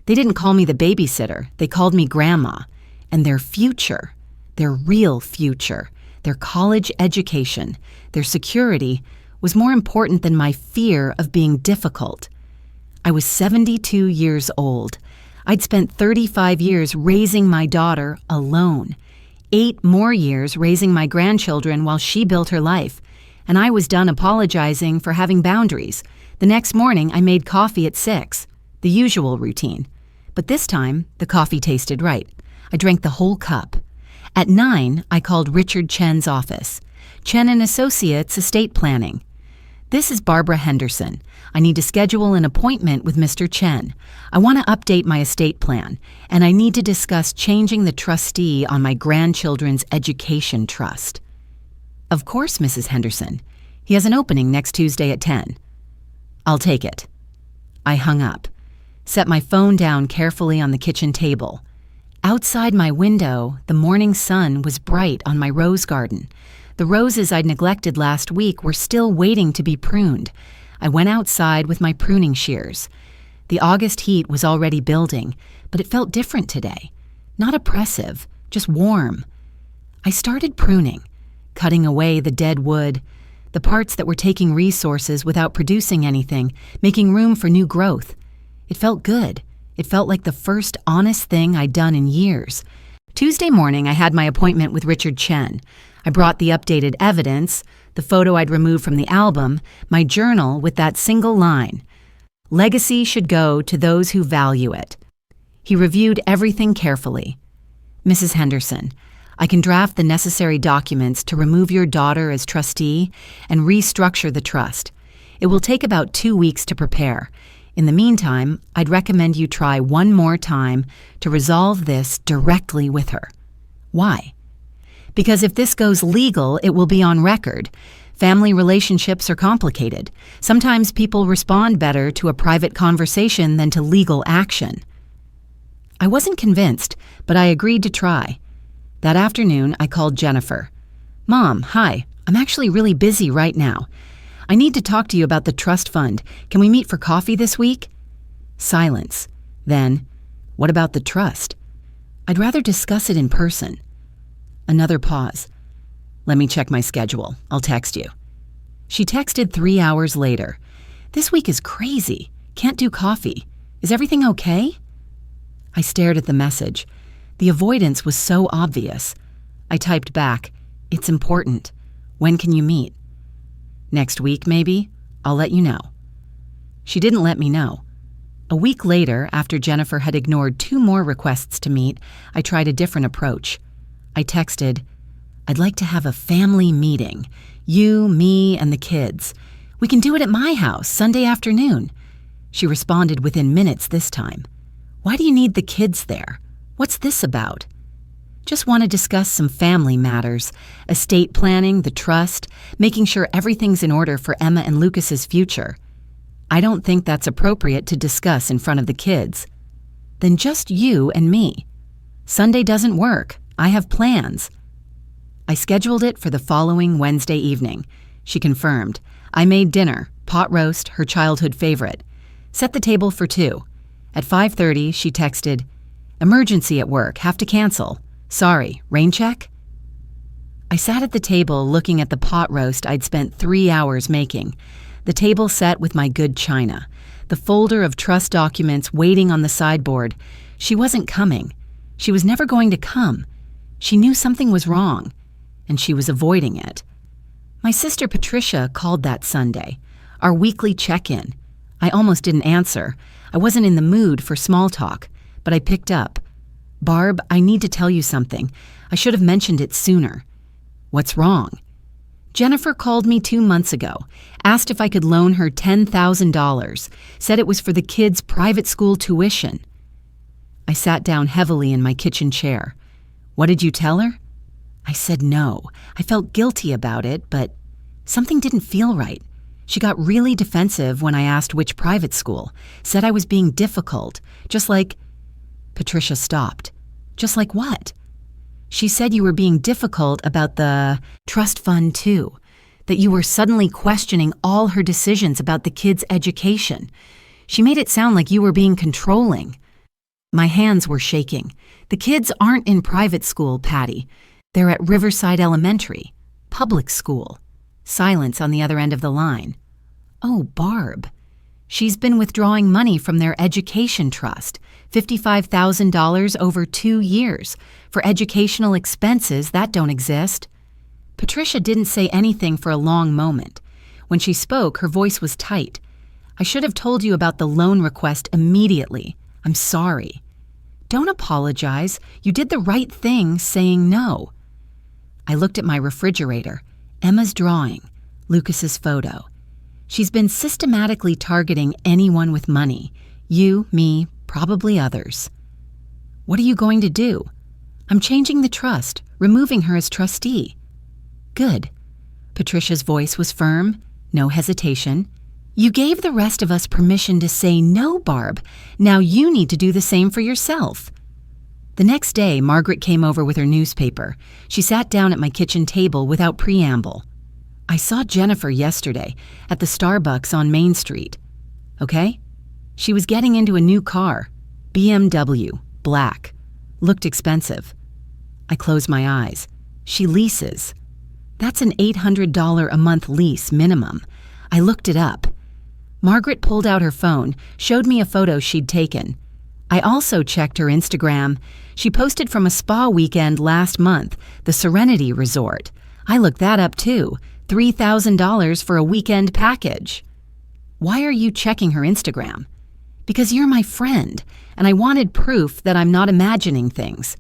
They didn't call me the babysitter, they called me Grandma. And their future, their real future, their college education, their security was more important than my fear of being difficult. I was 72 years old. I'd spent 35 years raising my daughter alone, 8 more years raising my grandchildren while she built her life, and I was done apologizing for having boundaries. The next morning, I made coffee at 6, the usual routine. But this time, the coffee tasted right. I drank the whole cup. At 9, I called Richard Chen's office. Chen and Associates Estate Planning. This is Barbara Henderson. I need to schedule an appointment with Mr. Chen. I want to update my estate plan, and I need to discuss changing the trustee on my grandchildren's education trust. Of course, Mrs. Henderson. He has an opening next Tuesday at 10. I'll take it. I hung up, set my phone down carefully on the kitchen table. Outside my window, the morning sun was bright on my rose garden. The roses I'd neglected last week were still waiting to be pruned. I went outside with my pruning shears. The August heat was already building, but it felt different today. Not oppressive, just warm. I started pruning, cutting away the dead wood, the parts that were taking resources without producing anything, making room for new growth. It felt good. It felt like the first honest thing I'd done in years. Tuesday morning, I had my appointment with Richard Chen. I brought the updated evidence, the photo I'd removed from the album, my journal with that single line, "Legacy should go to those who value it." He reviewed everything carefully. "Mrs. Henderson, I can draft the necessary documents to remove your daughter as trustee and restructure the trust. It will take about 2 weeks to prepare. In the meantime, I'd recommend you try one more time to resolve this directly with her." Why? Because if this goes legal, it will be on record. Family relationships are complicated. Sometimes people respond better to a private conversation than to legal action. I wasn't convinced, but I agreed to try. That afternoon, I called Jennifer. "Mom, hi. I'm actually really busy right now. I need to talk to you about the trust fund. Can we meet for coffee this week?" Silence. Then, "What about the trust?" "I'd rather discuss it in person." Another pause. "Let me check my schedule. I'll text you." She texted 3 hours later. "This week is crazy. Can't do coffee. Is everything okay?" I stared at the message. The avoidance was so obvious. I typed back, "It's important. When can you meet?" "Next week, maybe? I'll let you know." She didn't let me know. A week later, after Jennifer had ignored 2 more requests to meet, I tried a different approach. I texted, "I'd like to have a family meeting. You, me, and the kids. We can do it at my house, Sunday afternoon." She responded within minutes this time. "Why do you need the kids there? What's this about?" "Just want to discuss some family matters, estate planning, the trust, making sure everything's in order for Emma and Lucas's future. I don't think that's appropriate to discuss in front of the kids." "Then just you and me." "Sunday doesn't work. I have plans." I scheduled it for the following Wednesday evening. She confirmed. I made dinner, pot roast, her childhood favorite. Set the table for 2. At 5:30, she texted, "Emergency at work, have to cancel. Sorry, rain check?" I sat at the table looking at the pot roast I'd spent 3 hours making, the table set with my good china, the folder of trust documents waiting on the sideboard. She wasn't coming. She was never going to come. She knew something was wrong, and she was avoiding it. My sister Patricia called that Sunday. our weekly check-in. I almost didn't answer. I wasn't in the mood for small talk, but I picked up. "Barb, I need to tell you something. I should have mentioned it sooner." "What's wrong?" "Jennifer called me 2 months ago, asked if I could loan her $10,000, said it was for the kids' private school tuition." I sat down heavily in my kitchen chair. "What did you tell her?" I said no. I felt guilty about it, but something didn't feel right. She got really defensive when I asked which private school, said I was being difficult, just like... Patricia stopped. "Just like what?" "She said you were being difficult about the trust fund too, that you were suddenly questioning all her decisions about the kids' education. She made it sound like you were being controlling." My hands were shaking. "The kids aren't in private school, Patty. They're at Riverside Elementary, public school." Silence on the other end of the line. "Oh, Barb. She's been withdrawing money from their education trust, $55,000 over 2 years, for educational expenses that don't exist." Patricia didn't say anything for a long moment. When she spoke, her voice was tight. "I should have told you about the loan request immediately. I'm sorry." "Don't apologize. You did the right thing saying no." I looked at my refrigerator. Emma's drawing, Lucas's photo. She's been systematically targeting anyone with money. You, me, probably others. "What are you going to do?" "I'm changing the trust, removing her as trustee." "Good." Patricia's voice was firm, no hesitation. "You gave the rest of us permission to say no, Barb. Now you need to do the same for yourself." The next day, Margaret came over with her newspaper. She sat down at my kitchen table without preamble. "I saw Jennifer yesterday at the Starbucks on Main Street." "Okay?" "She was getting into a new car. BMW, black. Looked expensive." I closed my eyes. "She leases." "That's an $800 a month lease minimum." I looked it up. Margaret pulled out her phone, showed me a photo she'd taken. I also checked her Instagram. She posted from a spa weekend last month, the Serenity Resort. I looked that up too. $3,000 for a weekend package. "Why are you checking her Instagram?" "Because you're my friend, and I wanted proof that I'm not imagining things."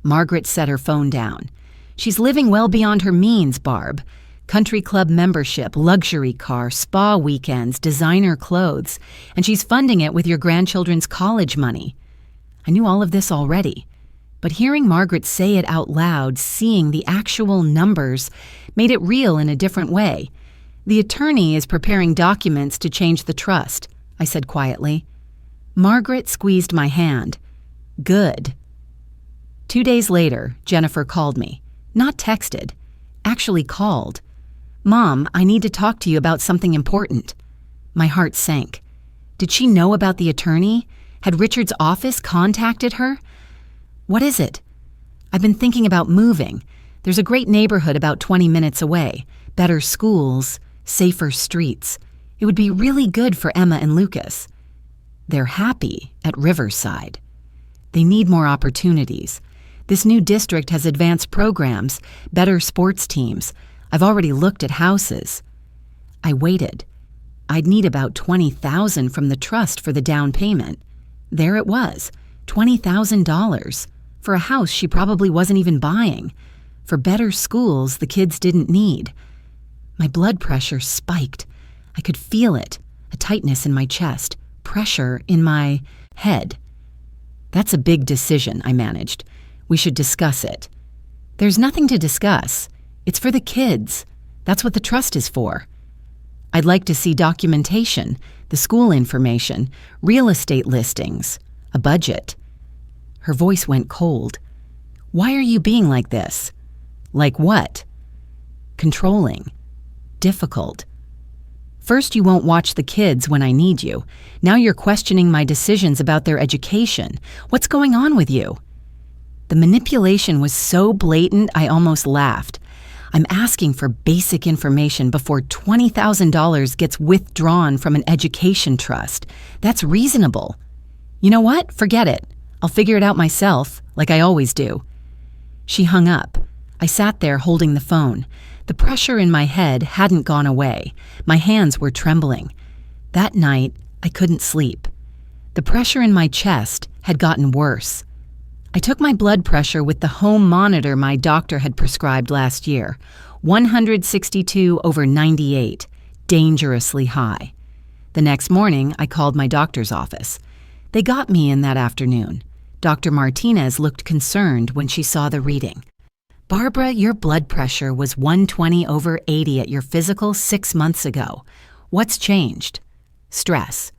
Margaret set her phone down. "She's living well beyond her means, Barb. Country club membership, luxury car, spa weekends, designer clothes, and she's funding it with your grandchildren's college money." I knew all of this already, but hearing Margaret say it out loud, seeing the actual numbers, made it real in a different way. "The attorney is preparing documents to change the trust," I said quietly. Margaret squeezed my hand. "Good." 2 days later, Jennifer called me. Not texted, actually called. "Mom, I need to talk to you about something important." My heart sank. Did she know about the attorney? Had Richard's office contacted her? "What is it?" "I've been thinking about moving. There's a great neighborhood about 20 minutes away. Better schools, safer streets. It would be really good for Emma and Lucas. They're happy at Riverside. They need more opportunities. This new district has advanced programs, better sports teams. I've already looked at houses." I waited. I'd need about $20,000 from the trust for the down payment. There it was, $20,000 for a house she probably wasn't even buying, for better schools the kids didn't need. My blood pressure spiked. I could feel it, a tightness in my chest, pressure in my head. "That's a big decision," I managed. "We should discuss it." "There's nothing to discuss. It's for the kids. That's what the trust is for." "I'd like to see documentation, the school information, real estate listings, a budget." Her voice went cold. "Why are you being like this?" "Like what?" "Controlling. Difficult. First you won't watch the kids when I need you. Now you're questioning my decisions about their education. What's going on with you?" The manipulation was so blatant I almost laughed. I'm asking for basic information before $20,000 gets withdrawn from an education trust. That's reasonable. "You know what? Forget it. I'll figure it out myself, like I always do." She hung up. I sat there holding the phone. The pressure in my head hadn't gone away. My hands were trembling. That night, I couldn't sleep. The pressure in my chest had gotten worse. I took my blood pressure with the home monitor my doctor had prescribed last year, 162/98, dangerously high. The next morning, I called my doctor's office. They got me in that afternoon. Dr. Martinez looked concerned when she saw the reading. "Barbara, your blood pressure was 120/80 at your physical 6 months ago. What's changed?" "Stress."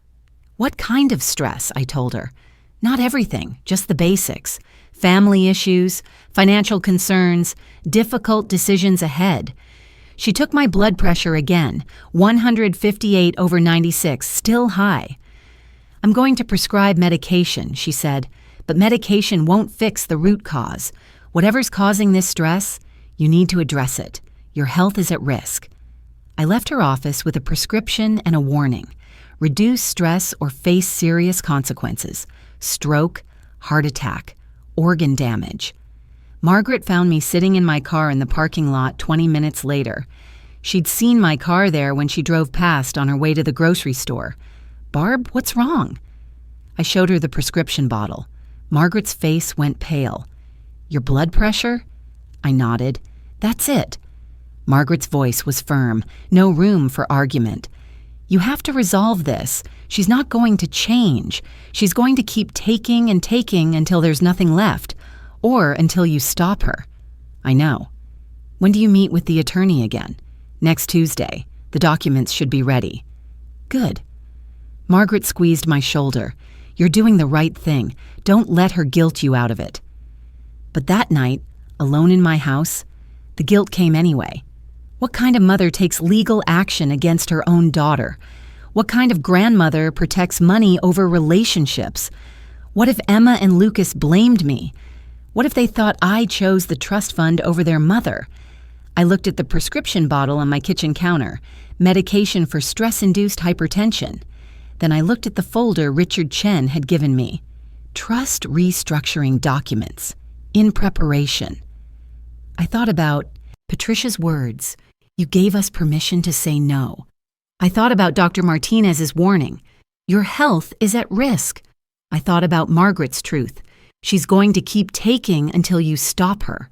"What kind of stress?" I told her. "Not everything, just the basics. Family issues, financial concerns, difficult decisions ahead." She took my blood pressure again, 158/96, still high. "I'm going to prescribe medication," she said, "but medication won't fix the root cause. Whatever's causing this stress, you need to address it. Your health is at risk." I left her office with a prescription and a warning. Reduce stress or face serious consequences. Stroke, heart attack, organ damage. Margaret found me sitting in my car in the parking lot 20 minutes later. She'd seen my car there when she drove past on her way to the grocery store. "Barb, what's wrong?" I showed her the prescription bottle. Margaret's face went pale. "Your blood pressure?" I nodded. "That's it." Margaret's voice was firm, no room for argument. "You have to resolve this. She's not going to change. She's going to keep taking and taking until there's nothing left, or until you stop her." "I know." "When do you meet with the attorney again?" "Next Tuesday. The documents should be ready." "Good." Margaret squeezed my shoulder. "You're doing the right thing. Don't let her guilt you out of it." But that night, alone in my house, the guilt came anyway. What kind of mother takes legal action against her own daughter? What kind of grandmother protects money over relationships? What if Emma and Lucas blamed me? What if they thought I chose the trust fund over their mother? I looked at the prescription bottle on my kitchen counter, medication for stress-induced hypertension. Then I looked at the folder Richard Chen had given me. Trust restructuring documents. In preparation. I thought about Patricia's words. "You gave us permission to say no." I thought about Dr. Martinez's warning. "Your health is at risk." I thought about Margaret's truth. "She's going to keep taking until you stop her."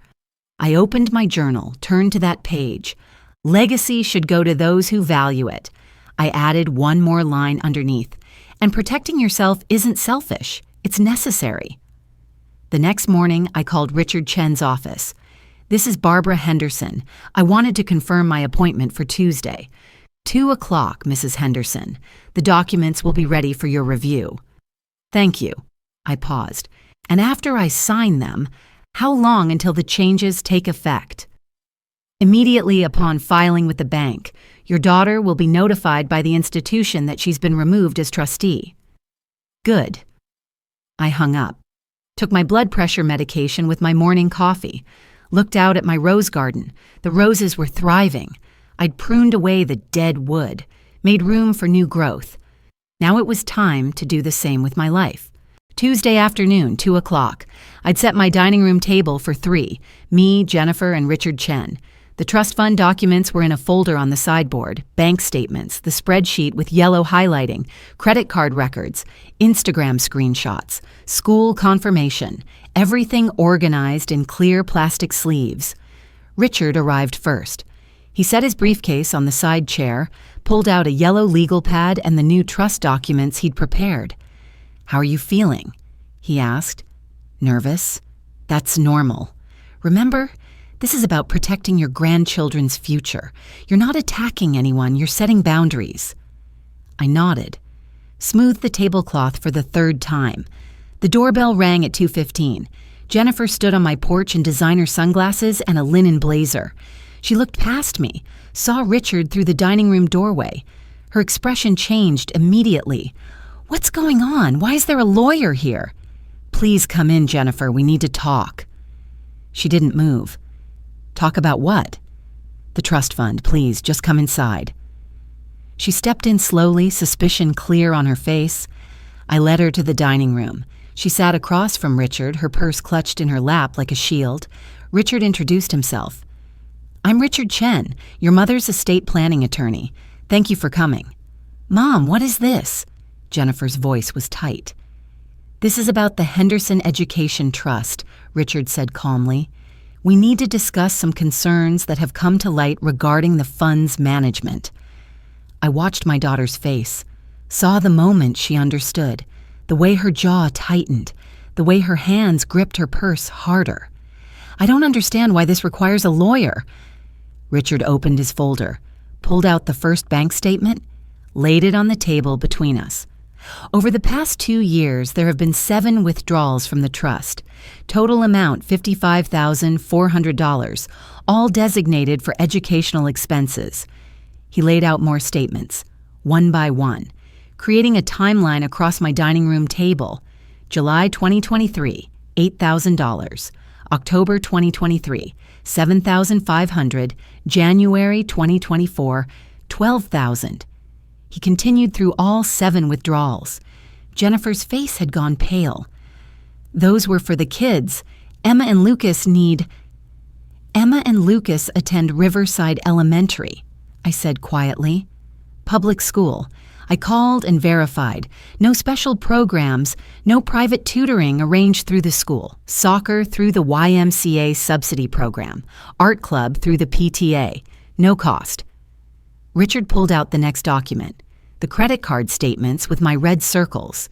I opened my journal, turned to that page. "Legacy should go to those who value it." I added one more line underneath. "And protecting yourself isn't selfish. It's necessary." The next morning, I called Richard Chen's office. "This is Barbara Henderson. I wanted to confirm my appointment for Tuesday. 2 o'clock, Mrs. Henderson. The documents will be ready for your review." "Thank you." I paused. "And after I sign them, how long until the changes take effect?" "Immediately upon filing with the bank. Your daughter will be notified by the institution that she's been removed as trustee." "Good." I hung up. Took my blood pressure medication with my morning coffee. Looked out at my rose garden. The roses were thriving. I'd pruned away the dead wood, made room for new growth. Now it was time to do the same with my life. Tuesday afternoon, 2 o'clock. I'd set my dining room table for 3, me, Jennifer, and Richard Chen. The trust fund documents were in a folder on the sideboard, bank statements, the spreadsheet with yellow highlighting, credit card records, Instagram screenshots, school confirmation, everything organized in clear plastic sleeves. Richard arrived first. He set his briefcase on the side chair, pulled out a yellow legal pad and the new trust documents he'd prepared. "How are you feeling?" he asked. "Nervous?" "That's normal. Remember, this is about protecting your grandchildren's future. You're not attacking anyone, you're setting boundaries." I nodded. Smoothed the tablecloth for the 3rd time. The doorbell rang at 2:15. Jennifer stood on my porch in designer sunglasses and a linen blazer. She looked past me, saw Richard through the dining room doorway. Her expression changed immediately. "What's going on? Why is there a lawyer here?" "Please come in, Jennifer. We need to talk." She didn't move. "Talk about what?" "The trust fund. Please, just come inside." She stepped in slowly, suspicion clear on her face. I led her to the dining room. She sat across from Richard, her purse clutched in her lap like a shield. Richard introduced himself. I'm Richard Chen, your mother's estate planning attorney. Thank you for coming. Mom, what is this? Jennifer's voice was tight. This is about the Henderson Education Trust, Richard said calmly. We need to discuss some concerns that have come to light regarding the fund's management. I watched my daughter's face, saw the moment she understood, the way her jaw tightened, the way her hands gripped her purse harder. I don't understand why this requires a lawyer. Richard opened his folder, pulled out the first bank statement, laid it on the table between us. Over the past 2 years, there have been 7 withdrawals from the trust. Total amount $55,400, all designated for educational expenses. He laid out more statements, one by one, creating a timeline across my dining room table. July 2023, $8,000. October 2023, $7,500. January 2024, $12,000. He continued through all 7 withdrawals. Jennifer's face had gone pale. Those were for the kids. Emma and Lucas attend Riverside Elementary, I said quietly. Public school. I called and verified. No special programs, no private tutoring arranged through the school. Soccer through the YMCA subsidy program. Art club through the PTA. No cost. Richard pulled out the next document, the credit card statements with my red circles.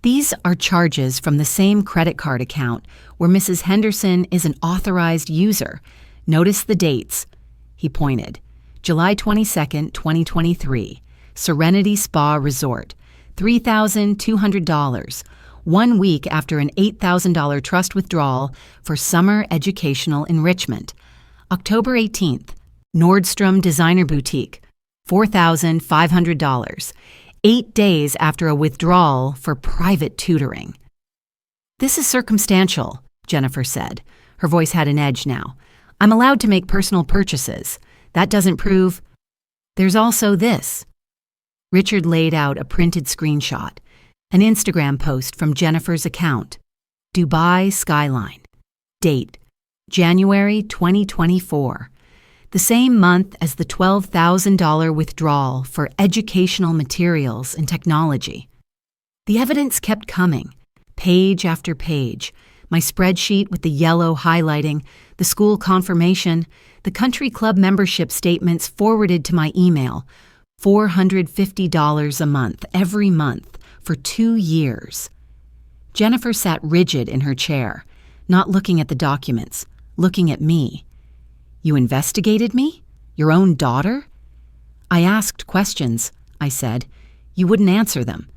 These are charges from the same credit card account where Mrs. Henderson is an authorized user. Notice the dates. He pointed. July 22, 2023, Serenity Spa Resort, $3,200, 1 week after an $8,000 trust withdrawal for summer educational enrichment. October 18th, Nordstrom Designer Boutique, $4,500, 8 days after a withdrawal for private tutoring. This is circumstantial, Jennifer said. Her voice had an edge now. I'm allowed to make personal purchases. That doesn't prove. There's also this. Richard laid out a printed screenshot, an Instagram post from Jennifer's account. Dubai Skyline. Date, January 2024. The same month as the $12,000 withdrawal for educational materials and technology. The evidence kept coming, page after page. My spreadsheet with the yellow highlighting, the school confirmation, the country club membership statements forwarded to my email. $450 a month, every month, for 2 years. Jennifer sat rigid in her chair, not looking at the documents, looking at me. You investigated me? Your own daughter? I asked questions, I said. You wouldn't answer them.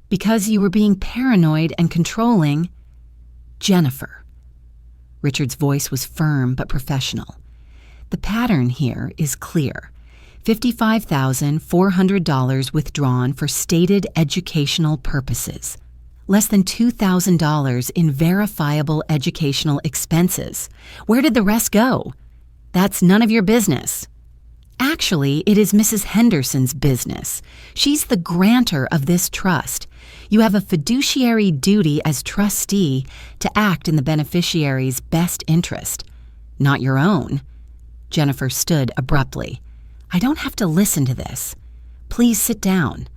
Because you were being paranoid and controlling. Jennifer. Richard's voice was firm but professional. The pattern here is clear. $55,400 withdrawn for stated educational purposes. Less than $2,000 in verifiable educational expenses. Where did the rest go? That's none of your business. Actually, it is Mrs. Henderson's business. She's the grantor of this trust. You have a fiduciary duty as trustee to act in the beneficiary's best interest, not your own. Jennifer stood abruptly. I don't have to listen to this. Please sit down.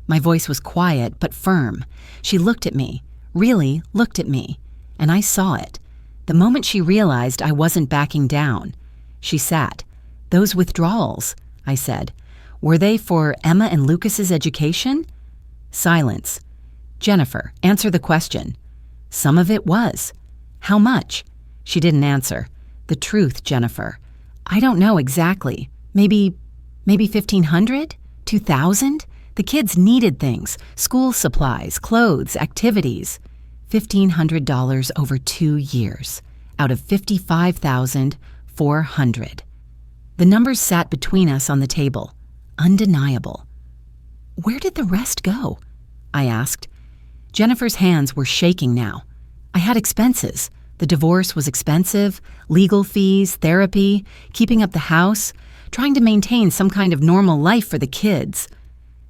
My voice was quiet but firm. She looked at me, really looked at me, and I saw it. The moment she realized I wasn't backing down. She sat. Those withdrawals, I said. Were they for Emma and Lucas's education? Silence. Jennifer, answer the question. Some of it was. How much? She didn't answer. The truth, Jennifer. I don't know exactly. Maybe 1,500? 2,000? The kids needed things. School supplies, clothes, activities. $1,500 over 2 years. Out of $55,400. The numbers sat between us on the table. Undeniable. Where did the rest go? I asked. Jennifer's hands were shaking now. I had expenses. The divorce was expensive, legal fees, therapy, keeping up the house, trying to maintain some kind of normal life for the kids.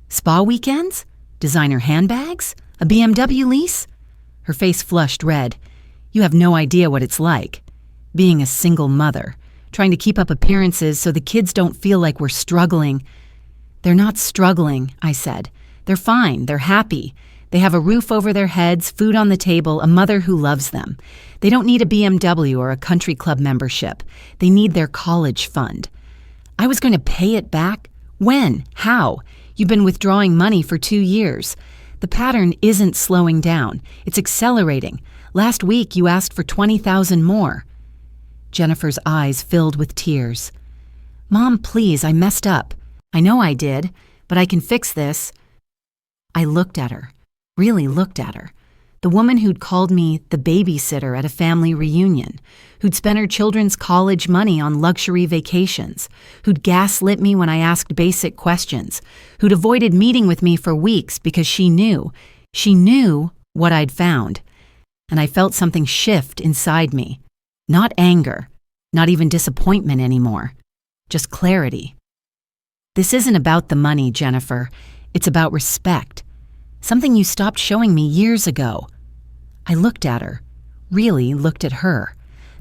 Spa weekends? Designer handbags? A BMW lease? Her face flushed red. You have no idea what it's like. Being a single mother, trying to keep up appearances so the kids don't feel like we're struggling." "They're not struggling," I said. "They're fine, they're happy. They have a roof over their heads, food on the table, a mother who loves them. They don't need a BMW or a country club membership. They need their college fund." "I was going to pay it back? When? How? You've been withdrawing money for 2 years. The pattern isn't slowing down. It's accelerating. Last week you asked for $20,000 more." Jennifer's eyes filled with tears. "Mom, please, I messed up. I know I did, but I can fix this." I looked at her, really looked at her. The woman who'd called me the babysitter at a family reunion, who'd spent her children's college money on luxury vacations, who'd gaslit me when I asked basic questions, who'd avoided meeting with me for weeks because she knew what I'd found. And I felt something shift inside me. Not anger, not even disappointment anymore, just clarity. "This isn't about the money, Jennifer. It's about respect. Something you stopped showing me years ago." I looked at her, really looked at her.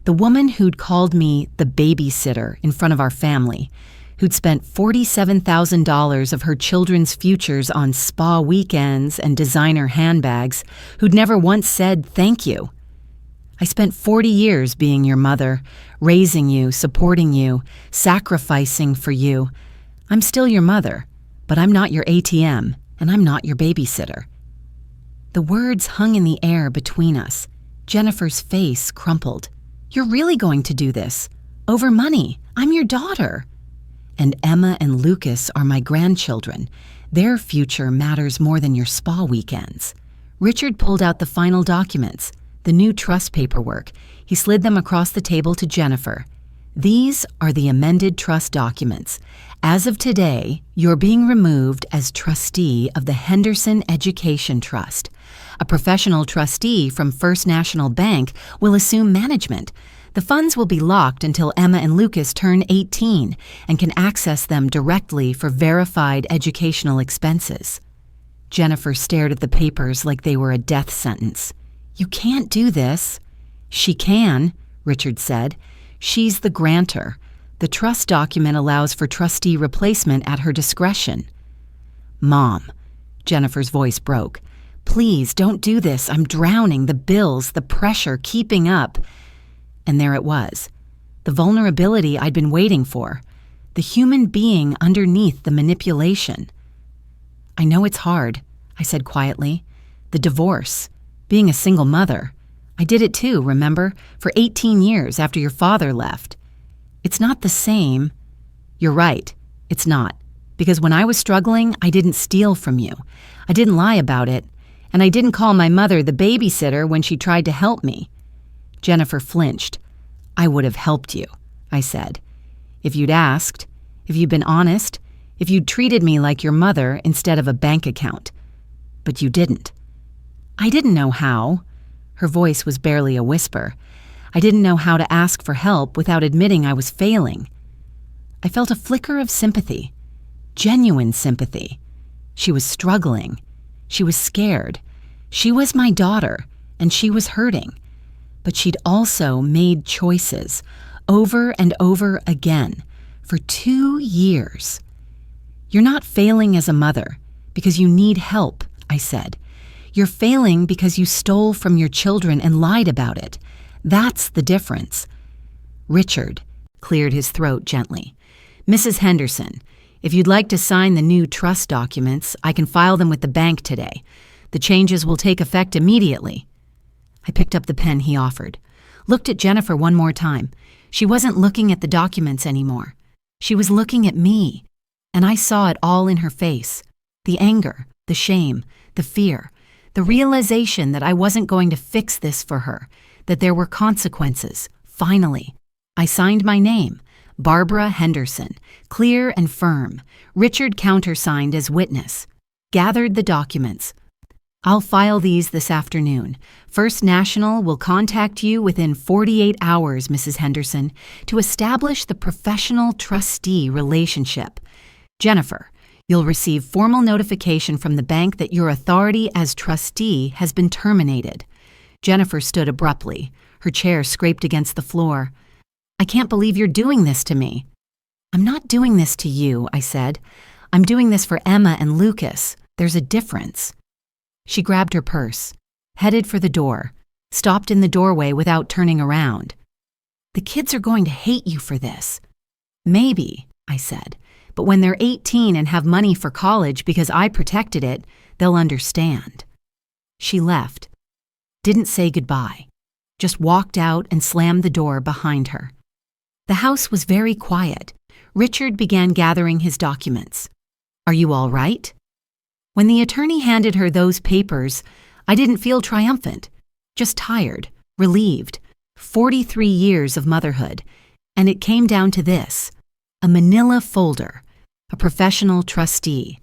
The woman who'd called me the babysitter in front of our family, who'd spent $47,000 of her children's futures on spa weekends and designer handbags, who'd never once said thank you. "I spent 40 years being your mother, raising you, supporting you, sacrificing for you. I'm still your mother, but I'm not your ATM, and I'm not your babysitter." The words hung in the air between us. Jennifer's face crumpled. "You're really going to do this? Over money? I'm your daughter. And Emma and Lucas are my grandchildren. Their future matters more than your spa weekends." Richard pulled out the final documents, the new trust paperwork. He slid them across the table to Jennifer. "These are the amended trust documents. As of today, you're being removed as trustee of the Henderson Education Trust. A professional trustee from First National Bank will assume management. The funds will be locked until Emma and Lucas turn 18 and can access them directly for verified educational expenses." Jennifer stared at the papers like they were a death sentence. "You can't do this." "She can," Richard said. "She's the grantor. The trust document allows for trustee replacement at her discretion." "Mom," Jennifer's voice broke. "Please don't do this. I'm drowning. The bills, the pressure, keeping up." And there it was, the vulnerability I'd been waiting for, the human being underneath the manipulation. "I know it's hard," I said quietly. "The divorce, being a single mother. I did it too, remember? For 18 years after your father left. It's not the same." "You're right, it's not. Because when I was struggling, I didn't steal from you. I didn't lie about it. And I didn't call my mother the babysitter when she tried to help me." Jennifer flinched. "I would have helped you," I said. "If you'd asked, if you'd been honest, if you'd treated me like your mother instead of a bank account. But you didn't." "I didn't know how." Her voice was barely a whisper. "I didn't know how to ask for help without admitting I was failing." I felt a flicker of sympathy, genuine sympathy. She was struggling. She was scared. She was my daughter, and she was hurting. But she'd also made choices, over and over again, for 2 years. "You're not failing as a mother because you need help," I said. "You're failing because you stole from your children and lied about it. That's the difference." Richard cleared his throat gently. "Mrs. Henderson, if you'd like to sign the new trust documents, I can file them with the bank today. The changes will take effect immediately." I picked up the pen he offered, looked at Jennifer one more time. She wasn't looking at the documents anymore. She was looking at me, and I saw it all in her face. The anger, the shame, the fear, the realization that I wasn't going to fix this for her, that there were consequences. Finally, I signed my name, Barbara Henderson, clear and firm. Richard countersigned as witness. Gathered the documents. "I'll file these this afternoon. First National will contact you within 48 hours, Mrs. Henderson, to establish the professional trustee relationship. Jennifer, you'll receive formal notification from the bank that your authority as trustee has been terminated." Jennifer stood abruptly. Her chair scraped against the floor. I can't believe you're doing this to me." "I'm not doing this to you," I said. "I'm doing this for Emma and Lucas. There's a difference." She grabbed her purse, headed for the door, stopped in the doorway without turning around. "The kids are going to hate you for this." "Maybe," I said, "but when they're 18 and have money for college because I protected it, they'll understand." She left, didn't say goodbye, just walked out and slammed the door behind her. The house was very quiet. Richard began gathering his documents. "Are you all right?" When the attorney handed her those papers, I didn't feel triumphant, just tired, relieved. 43 years of motherhood, and it came down to this: a manila folder, a professional trustee,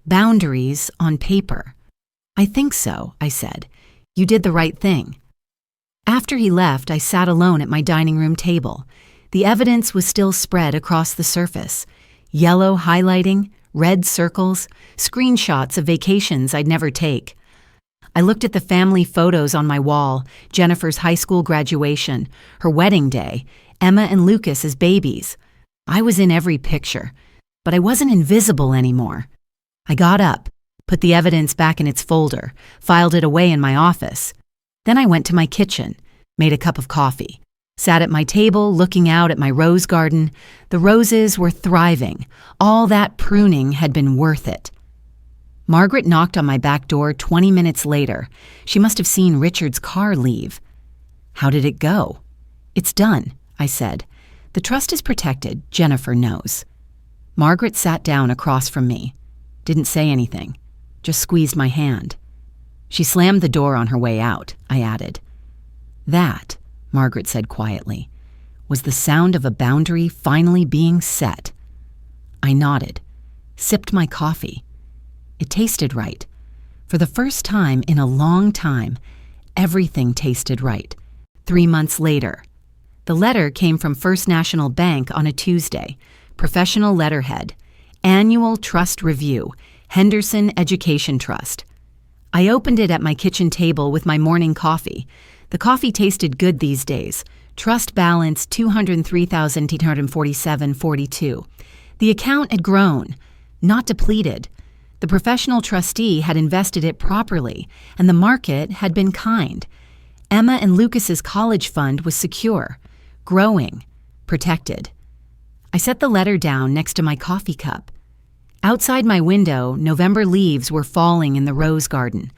boundaries on paper. "I think so," I said. "You did the right thing." After he left, I sat alone at my dining room table. The evidence was still spread across the surface. Yellow highlighting, red circles, screenshots of vacations I'd never take. I looked at the family photos on my wall: Jennifer's high school graduation, her wedding day, Emma and Lucas as babies. I was in every picture, but I wasn't invisible anymore. I got up, put the evidence back in its folder, filed it away in my office. Then I went to my kitchen, made a cup of coffee, sat at my table looking out at my rose garden. The roses were thriving. All that pruning had been worth it. Margaret knocked on my back door 20 minutes later. She must have seen Richard's car leave. "How did it go?" "It's done," I said. "The trust is protected, Jennifer knows." Margaret sat down across from me. Didn't say anything, just squeezed my hand. She slammed the door on her way out, I added. "That," Margaret said quietly, "was the sound of a boundary finally being set." I nodded, sipped my coffee. It tasted right. For the first time in a long time, everything tasted right. 3 months later. The letter came from First National Bank on a Tuesday. Professional letterhead. Annual Trust Review. Henderson Education Trust. I opened it at my kitchen table with my morning coffee. The coffee tasted good these days. Trust balance $203,847.42. The account had grown, not depleted. The professional trustee had invested it properly, and the market had been kind. Emma and Lucas's college fund was secure, growing, protected. I set the letter down next to my coffee cup. Outside my window, November leaves were falling in the rose garden.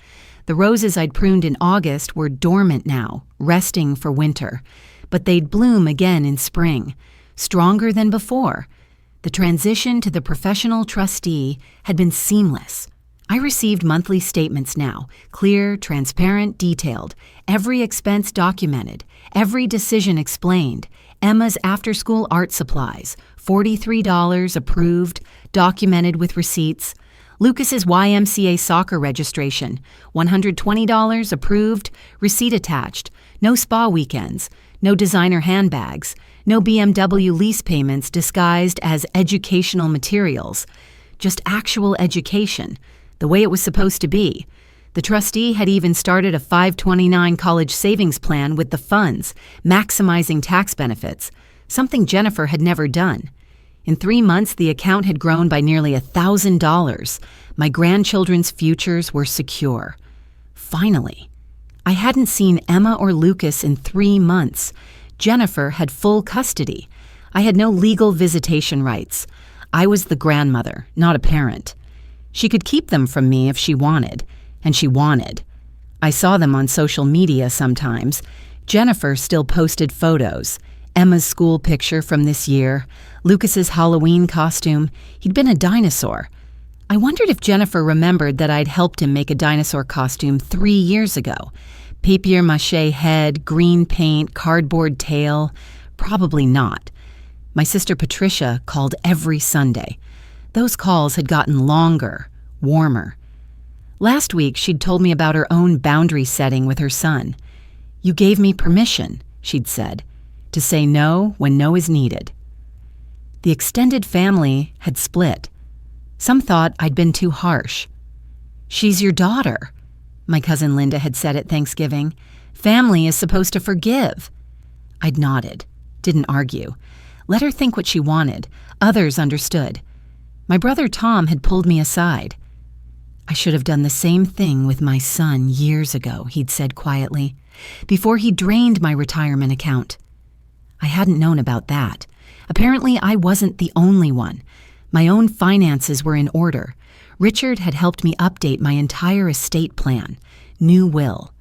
The roses I'd pruned in August were dormant now, resting for winter, but they'd bloom again in spring, stronger than before. The transition to the professional trustee had been seamless. I received monthly statements now, clear, transparent, detailed, every expense documented, every decision explained. Emma's after-school art supplies, $43 approved, documented with receipts. Lucas's YMCA soccer registration, $120 approved, receipt attached. No spa weekends, no designer handbags, no BMW lease payments disguised as educational materials. Just actual education, the way it was supposed to be. The trustee had even started a 529 college savings plan with the funds, maximizing tax benefits, something Jennifer had never done. In 3 months, the account had grown by nearly $1,000. My grandchildren's futures were secure. Finally. I hadn't seen Emma or Lucas in 3 months. Jennifer had full custody. I had no legal visitation rights. I was the grandmother, not a parent. She could keep them from me if she wanted, and she wanted. I saw them on social media sometimes. Jennifer still posted photos. Emma's school picture from this year, Lucas's Halloween costume. He'd been a dinosaur. I wondered if Jennifer remembered that I'd helped him make a dinosaur costume 3 years ago. Papier-mâché head, green paint, cardboard tail. Probably not. My sister Patricia called every Sunday. Those calls had gotten longer, warmer. Last week, she'd told me about her own boundary setting with her son. "You gave me permission," she'd said, "to say no when no is needed." The extended family had split. Some thought I'd been too harsh. "She's your daughter," my cousin Linda had said at Thanksgiving. "Family is supposed to forgive." I'd nodded. Didn't argue. Let her think what she wanted. Others understood. My brother Tom had pulled me aside. I should have done the same thing with my son years ago, he'd said quietly, before he drained my retirement account. I hadn't known about that. Apparently, I wasn't the only one. My own finances were in order. Richard had helped me update my entire estate plan. New will.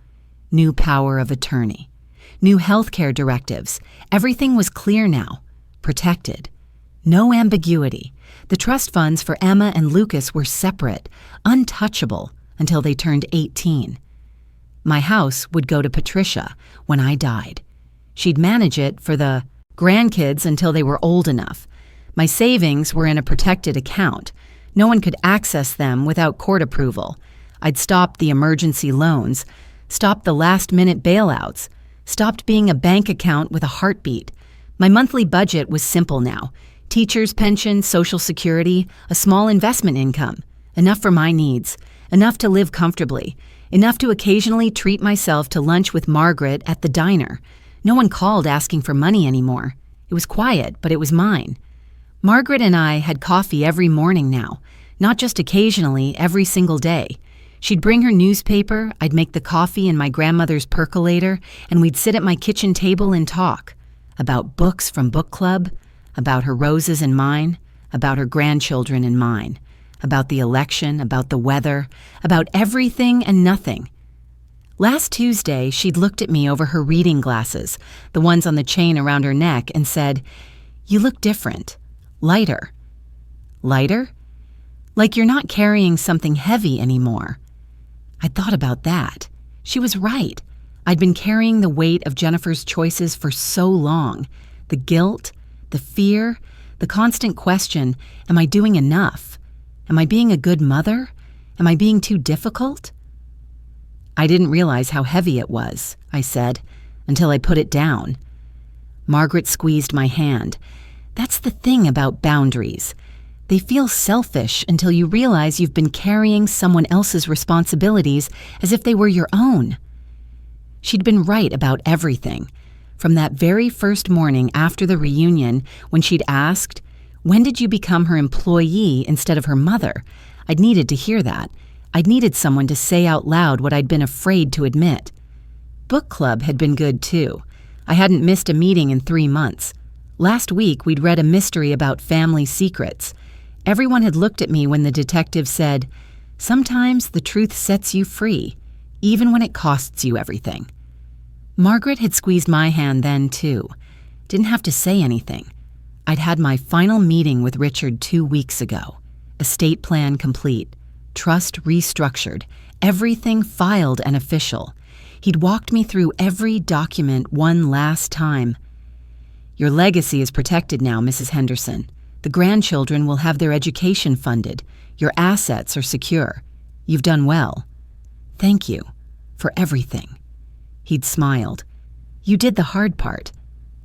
New power of attorney. New healthcare directives. Everything was clear now. Protected. No ambiguity. The trust funds for Emma and Lucas were separate, untouchable, until they turned 18. My house would go to Patricia when I died. She'd manage it for the grandkids until they were old enough. My savings were in a protected account. No one could access them without court approval. I'd stopped the emergency loans, stopped the last-minute bailouts, stopped being a bank account with a heartbeat. My monthly budget was simple now. Teacher's pension, Social Security, a small investment income. Enough for my needs. Enough to live comfortably. Enough to occasionally treat myself to lunch with Margaret at the diner. No one called asking for money anymore. It was quiet, but it was mine. Margaret and I had coffee every morning now. Not just occasionally, every single day. She'd bring her newspaper, I'd make the coffee in my grandmother's percolator, and we'd sit at my kitchen table and talk. About books from book club, about her roses and mine, about her grandchildren and mine, about the election, about the weather, about everything and nothing. Last Tuesday, she'd looked at me over her reading glasses, the ones on the chain around her neck, and said, "You look different. Lighter." Lighter? Like you're not carrying something heavy anymore. I'd thought about that. She was right. I'd been carrying the weight of Jennifer's choices for so long. The guilt, the fear, the constant question, am I doing enough? Am I being a good mother? Am I being too difficult? I didn't realize how heavy it was, I said, until I put it down. Margaret squeezed my hand. That's the thing about boundaries. They feel selfish until you realize you've been carrying someone else's responsibilities as if they were your own. She'd been right about everything. From that very first morning after the reunion, when she'd asked, "When did you become her employee instead of her mother?" I'd needed to hear that. I'd needed someone to say out loud what I'd been afraid to admit. Book club had been good too. I hadn't missed a meeting in 3 months. Last week, we'd read a mystery about family secrets. Everyone had looked at me when the detective said, "Sometimes the truth sets you free, even when it costs you everything." Margaret had squeezed my hand then, too. Didn't have to say anything. I'd had my final meeting with Richard 2 weeks ago. Estate plan complete. Trust restructured. Everything filed and official. He'd walked me through every document one last time. "Your legacy is protected now, Mrs. Henderson. The grandchildren will have their education funded. Your assets are secure. You've done well. Thank you for everything." He'd smiled. "You did the hard part.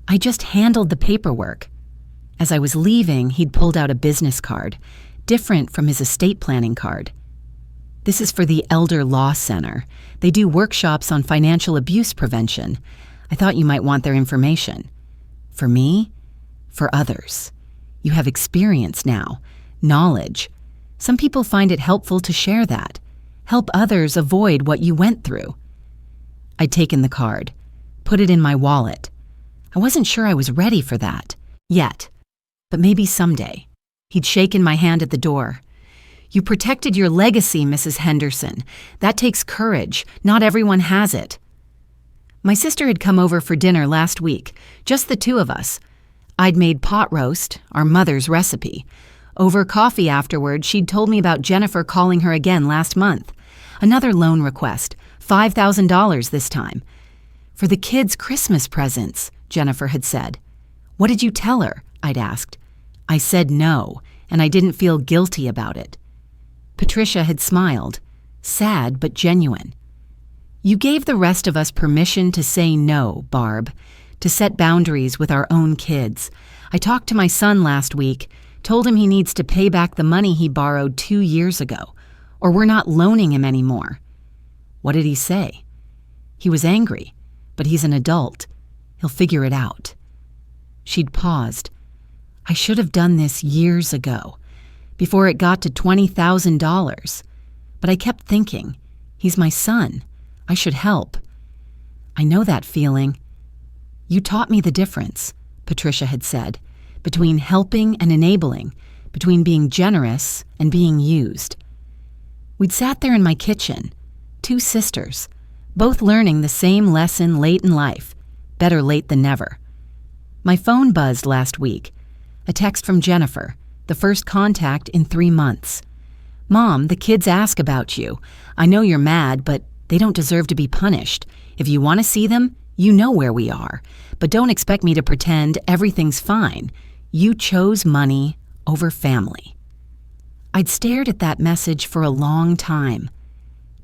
I just handled the paperwork." As I was leaving, he'd pulled out a business card, different from his estate planning card. "This is for the Elder Law Center. They do workshops on financial abuse prevention. I thought you might want their information." For me? For others. You have experience now, knowledge. Some people find it helpful to share that. Help others avoid what you went through. I'd taken the card, put it in my wallet. I wasn't sure I was ready for that, yet. But maybe someday. He'd shaken my hand at the door. "You protected your legacy, Mrs. Henderson. That takes courage. Not everyone has it." My sister had come over for dinner last week, just the two of us. I'd made pot roast, our mother's recipe. Over coffee afterward, she'd told me about Jennifer calling her again last month. Another loan request, $5,000 this time. "For the kids' Christmas presents," Jennifer had said. "What did you tell her?" I'd asked. I said no, and I didn't feel guilty about it. Patricia had smiled, sad but genuine. "You gave the rest of us permission to say no, Barb, to set boundaries with our own kids. I talked to my son last week, told him he needs to pay back the money he borrowed 2 years ago, or we're not loaning him anymore." What did he say? He was angry, but he's an adult. He'll figure it out. She'd paused. I should have done this years ago, before it got to $20,000. But I kept thinking, he's my son. I should help. I know that feeling. You taught me the difference, Patricia had said, between helping and enabling, between being generous and being used. We'd sat there in my kitchen, two sisters, both learning the same lesson late in life, better late than never. My phone buzzed last week, a text from Jennifer, the first contact in 3 months. Mom, the kids ask about you. I know you're mad, but they don't deserve to be punished. If you want to see them, you know where we are. But don't expect me to pretend everything's fine. You chose money over family. I'd stared at that message for a long time.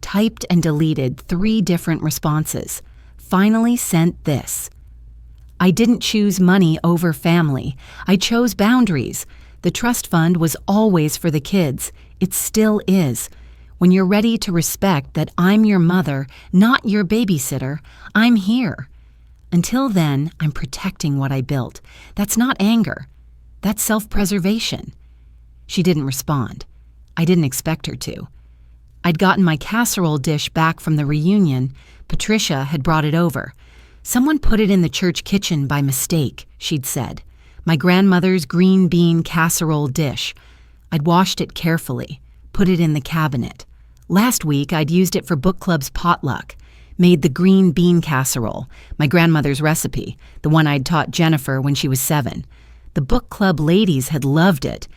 Typed and deleted 3 different responses. Finally sent this. I didn't choose money over family. I chose boundaries. The trust fund was always for the kids. It still is. When you're ready to respect that I'm your mother, not your babysitter, I'm here. Until then, I'm protecting what I built. That's not anger. That's self-preservation. She didn't respond. I didn't expect her to. I'd gotten my casserole dish back from the reunion. Patricia had brought it over. Someone put it in the church kitchen by mistake, she'd said. My grandmother's green bean casserole dish. I'd washed it carefully, put it in the cabinet. Last week, I'd used it for book club's potluck. Made the green bean casserole, my grandmother's recipe, the one I'd taught Jennifer when she was 7. The book club ladies had loved it.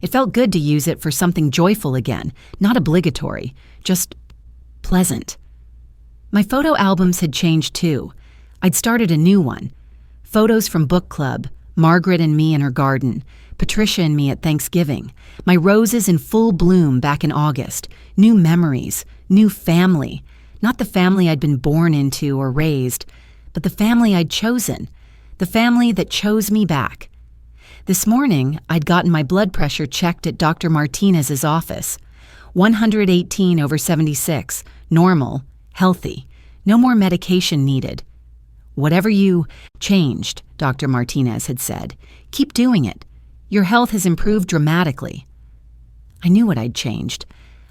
It felt good to use it for something joyful again, not obligatory, just pleasant. My photo albums had changed too. I'd started a new one. Photos from book club, Margaret and me in her garden, Patricia and me at Thanksgiving, my roses in full bloom back in August, new memories, new family, not the family I'd been born into or raised, but the family I'd chosen, the family that chose me back. This morning, I'd gotten my blood pressure checked at Dr. Martinez's office. 118/76, normal, healthy, no more medication needed. Whatever you changed, Dr. Martinez had said, keep doing it. Your health has improved dramatically. I knew what I'd changed.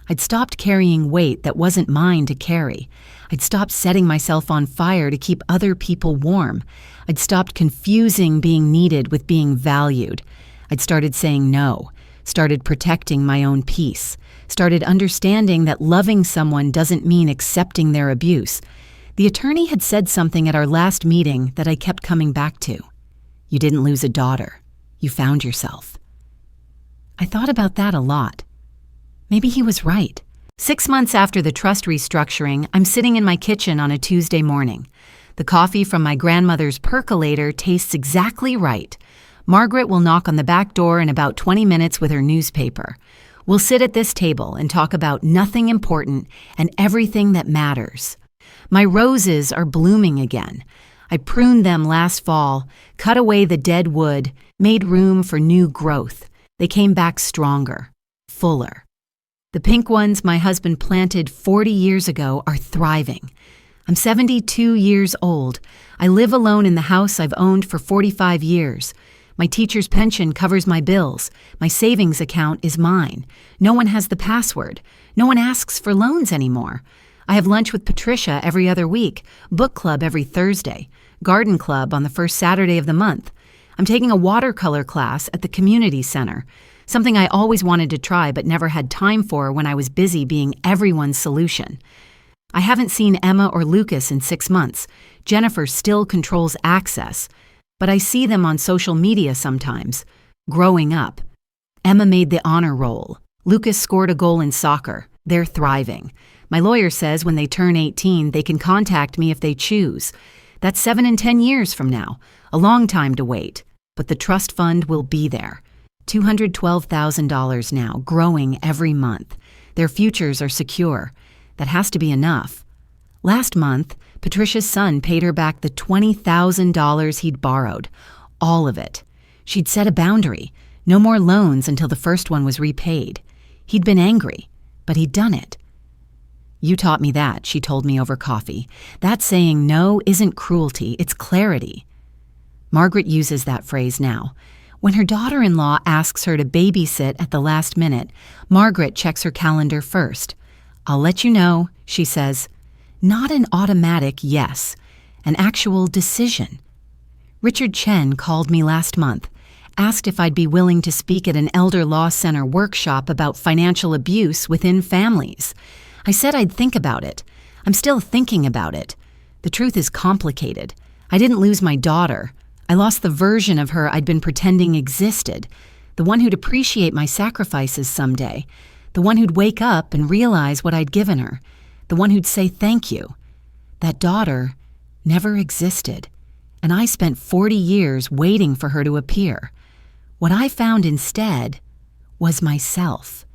I'd stopped carrying weight that wasn't mine to carry. I'd stopped setting myself on fire to keep other people warm. I'd stopped confusing being needed with being valued. I'd started saying no, started protecting my own peace, started understanding that loving someone doesn't mean accepting their abuse. The attorney had said something at our last meeting that I kept coming back to. You didn't lose a daughter. You found yourself. I thought about that a lot. Maybe he was right. 6 months after the trust restructuring, I'm sitting in my kitchen on a Tuesday morning. The coffee from my grandmother's percolator tastes exactly right. Margaret will knock on the back door in about 20 minutes with her newspaper. We'll sit at this table and talk about nothing important and everything that matters. My roses are blooming again. I pruned them last fall, cut away the dead wood, made room for new growth. They came back stronger, fuller. The pink ones my husband planted 40 years ago are thriving. I'm 72 years old. I live alone in the house I've owned for 45 years. My teacher's pension covers my bills. My savings account is mine. No one has the password. No one asks for loans anymore. I have lunch with Patricia every other week, book club every Thursday, garden club on the first Saturday of the month. I'm taking a watercolor class at the community center, something I always wanted to try but never had time for when I was busy being everyone's solution. I haven't seen Emma or Lucas in 6 months. Jennifer still controls access, but I see them on social media sometimes. Growing up. Emma made the honor roll. Lucas scored a goal in soccer. They're thriving. My lawyer says when they turn 18, they can contact me if they choose. That's 7 and 10 years from now. A long time to wait. But the trust fund will be there. $212,000 now, growing every month. Their futures are secure. That has to be enough. Last month, Patricia's son paid her back the $20,000 he'd borrowed. All of it. She'd set a boundary. No more loans until the first one was repaid. He'd been angry, but he'd done it. You taught me that, she told me over coffee. That saying no isn't cruelty, it's clarity. Margaret uses that phrase now. When her daughter-in-law asks her to babysit at the last minute, Margaret checks her calendar first. "I'll let you know," she says. Not an automatic yes, an actual decision. Richard Chen called me last month, asked if I'd be willing to speak at an Elder Law Center workshop about financial abuse within families. I said I'd think about it. I'm still thinking about it. The truth is complicated. I didn't lose my daughter. I lost the version of her I'd been pretending existed, the one who'd appreciate my sacrifices someday, the one who'd wake up and realize what I'd given her, the one who'd say thank you. That daughter never existed, and I spent 40 years waiting for her to appear. What I found instead was myself.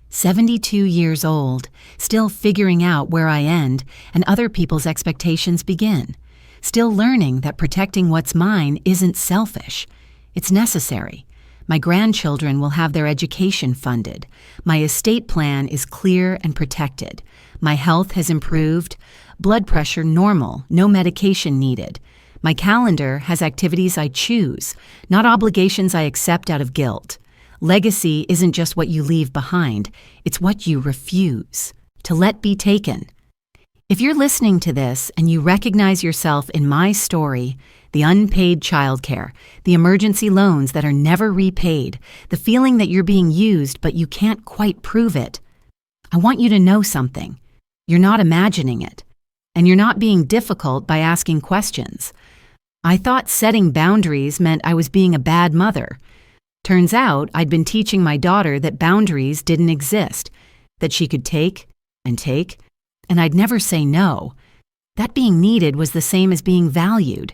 72 years old, still figuring out where I end and other people's expectations begin. Still learning that protecting what's mine isn't selfish. It's necessary. My grandchildren will have their education funded. My estate plan is clear and protected. My health has improved. Blood pressure normal, no medication needed. My calendar has activities I choose, not obligations I accept out of guilt. Legacy isn't just what you leave behind, it's what you refuse to let be taken. If you're listening to this and you recognize yourself in my story, the unpaid childcare, the emergency loans that are never repaid, the feeling that you're being used but you can't quite prove it, I want you to know something. You're not imagining it, and you're not being difficult by asking questions. I thought setting boundaries meant I was being a bad mother. Turns out I'd been teaching my daughter that boundaries didn't exist, that she could take, and I'd never say no. That being needed was the same as being valued.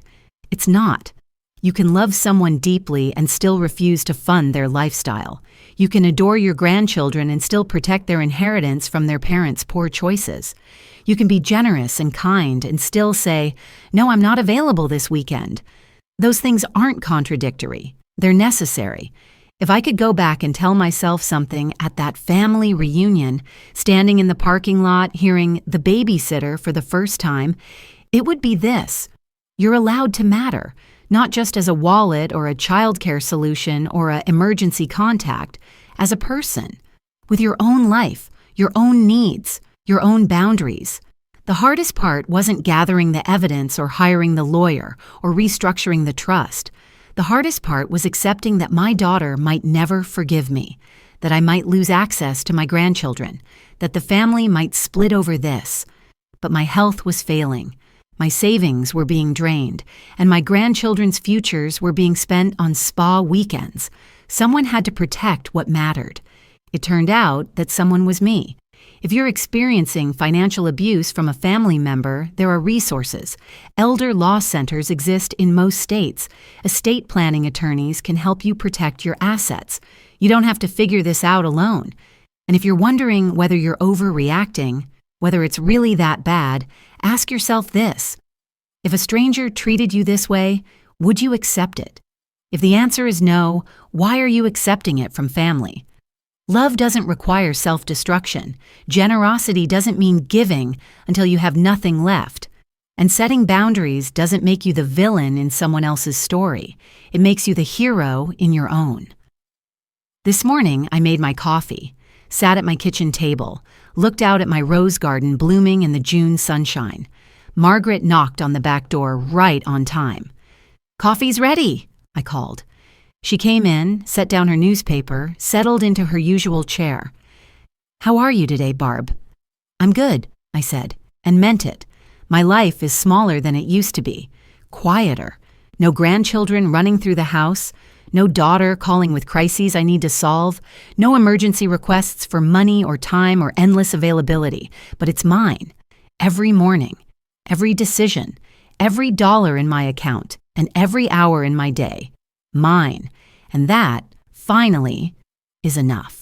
It's not. You can love someone deeply and still refuse to fund their lifestyle. You can adore your grandchildren and still protect their inheritance from their parents' poor choices. You can be generous and kind and still say, "No, I'm not available this weekend." Those things aren't contradictory. They're necessary. If I could go back and tell myself something at that family reunion, standing in the parking lot hearing The Babysitter for the first time, it would be this. You're allowed to matter, not just as a wallet or a childcare solution or an emergency contact, as a person, with your own life, your own needs, your own boundaries. The hardest part wasn't gathering the evidence or hiring the lawyer or restructuring the trust. The hardest part was accepting that my daughter might never forgive me, that I might lose access to my grandchildren, that the family might split over this. But my health was failing. My savings were being drained, and my grandchildren's futures were being spent on spa weekends. Someone had to protect what mattered. It turned out that someone was me. If you're experiencing financial abuse from a family member, there are resources. Elder law centers exist in most states. Estate planning attorneys can help you protect your assets. You don't have to figure this out alone. And if you're wondering whether you're overreacting, whether it's really that bad, ask yourself this. If a stranger treated you this way, would you accept it? If the answer is no, why are you accepting it from family? Love doesn't require self-destruction. Generosity doesn't mean giving until you have nothing left. And setting boundaries doesn't make you the villain in someone else's story. It makes you the hero in your own. This morning, I made my coffee, sat at my kitchen table, looked out at my rose garden blooming in the June sunshine. Margaret knocked on the back door right on time. "Coffee's ready," I called. She came in, set down her newspaper, settled into her usual chair. "How are you today, Barb?" "I'm good," I said, and meant it. My life is smaller than it used to be, quieter. No grandchildren running through the house, no daughter calling with crises I need to solve, no emergency requests for money or time or endless availability, but it's mine. Every morning, every decision, every dollar in my account, and every hour in my day. Mine. And that, finally, is enough.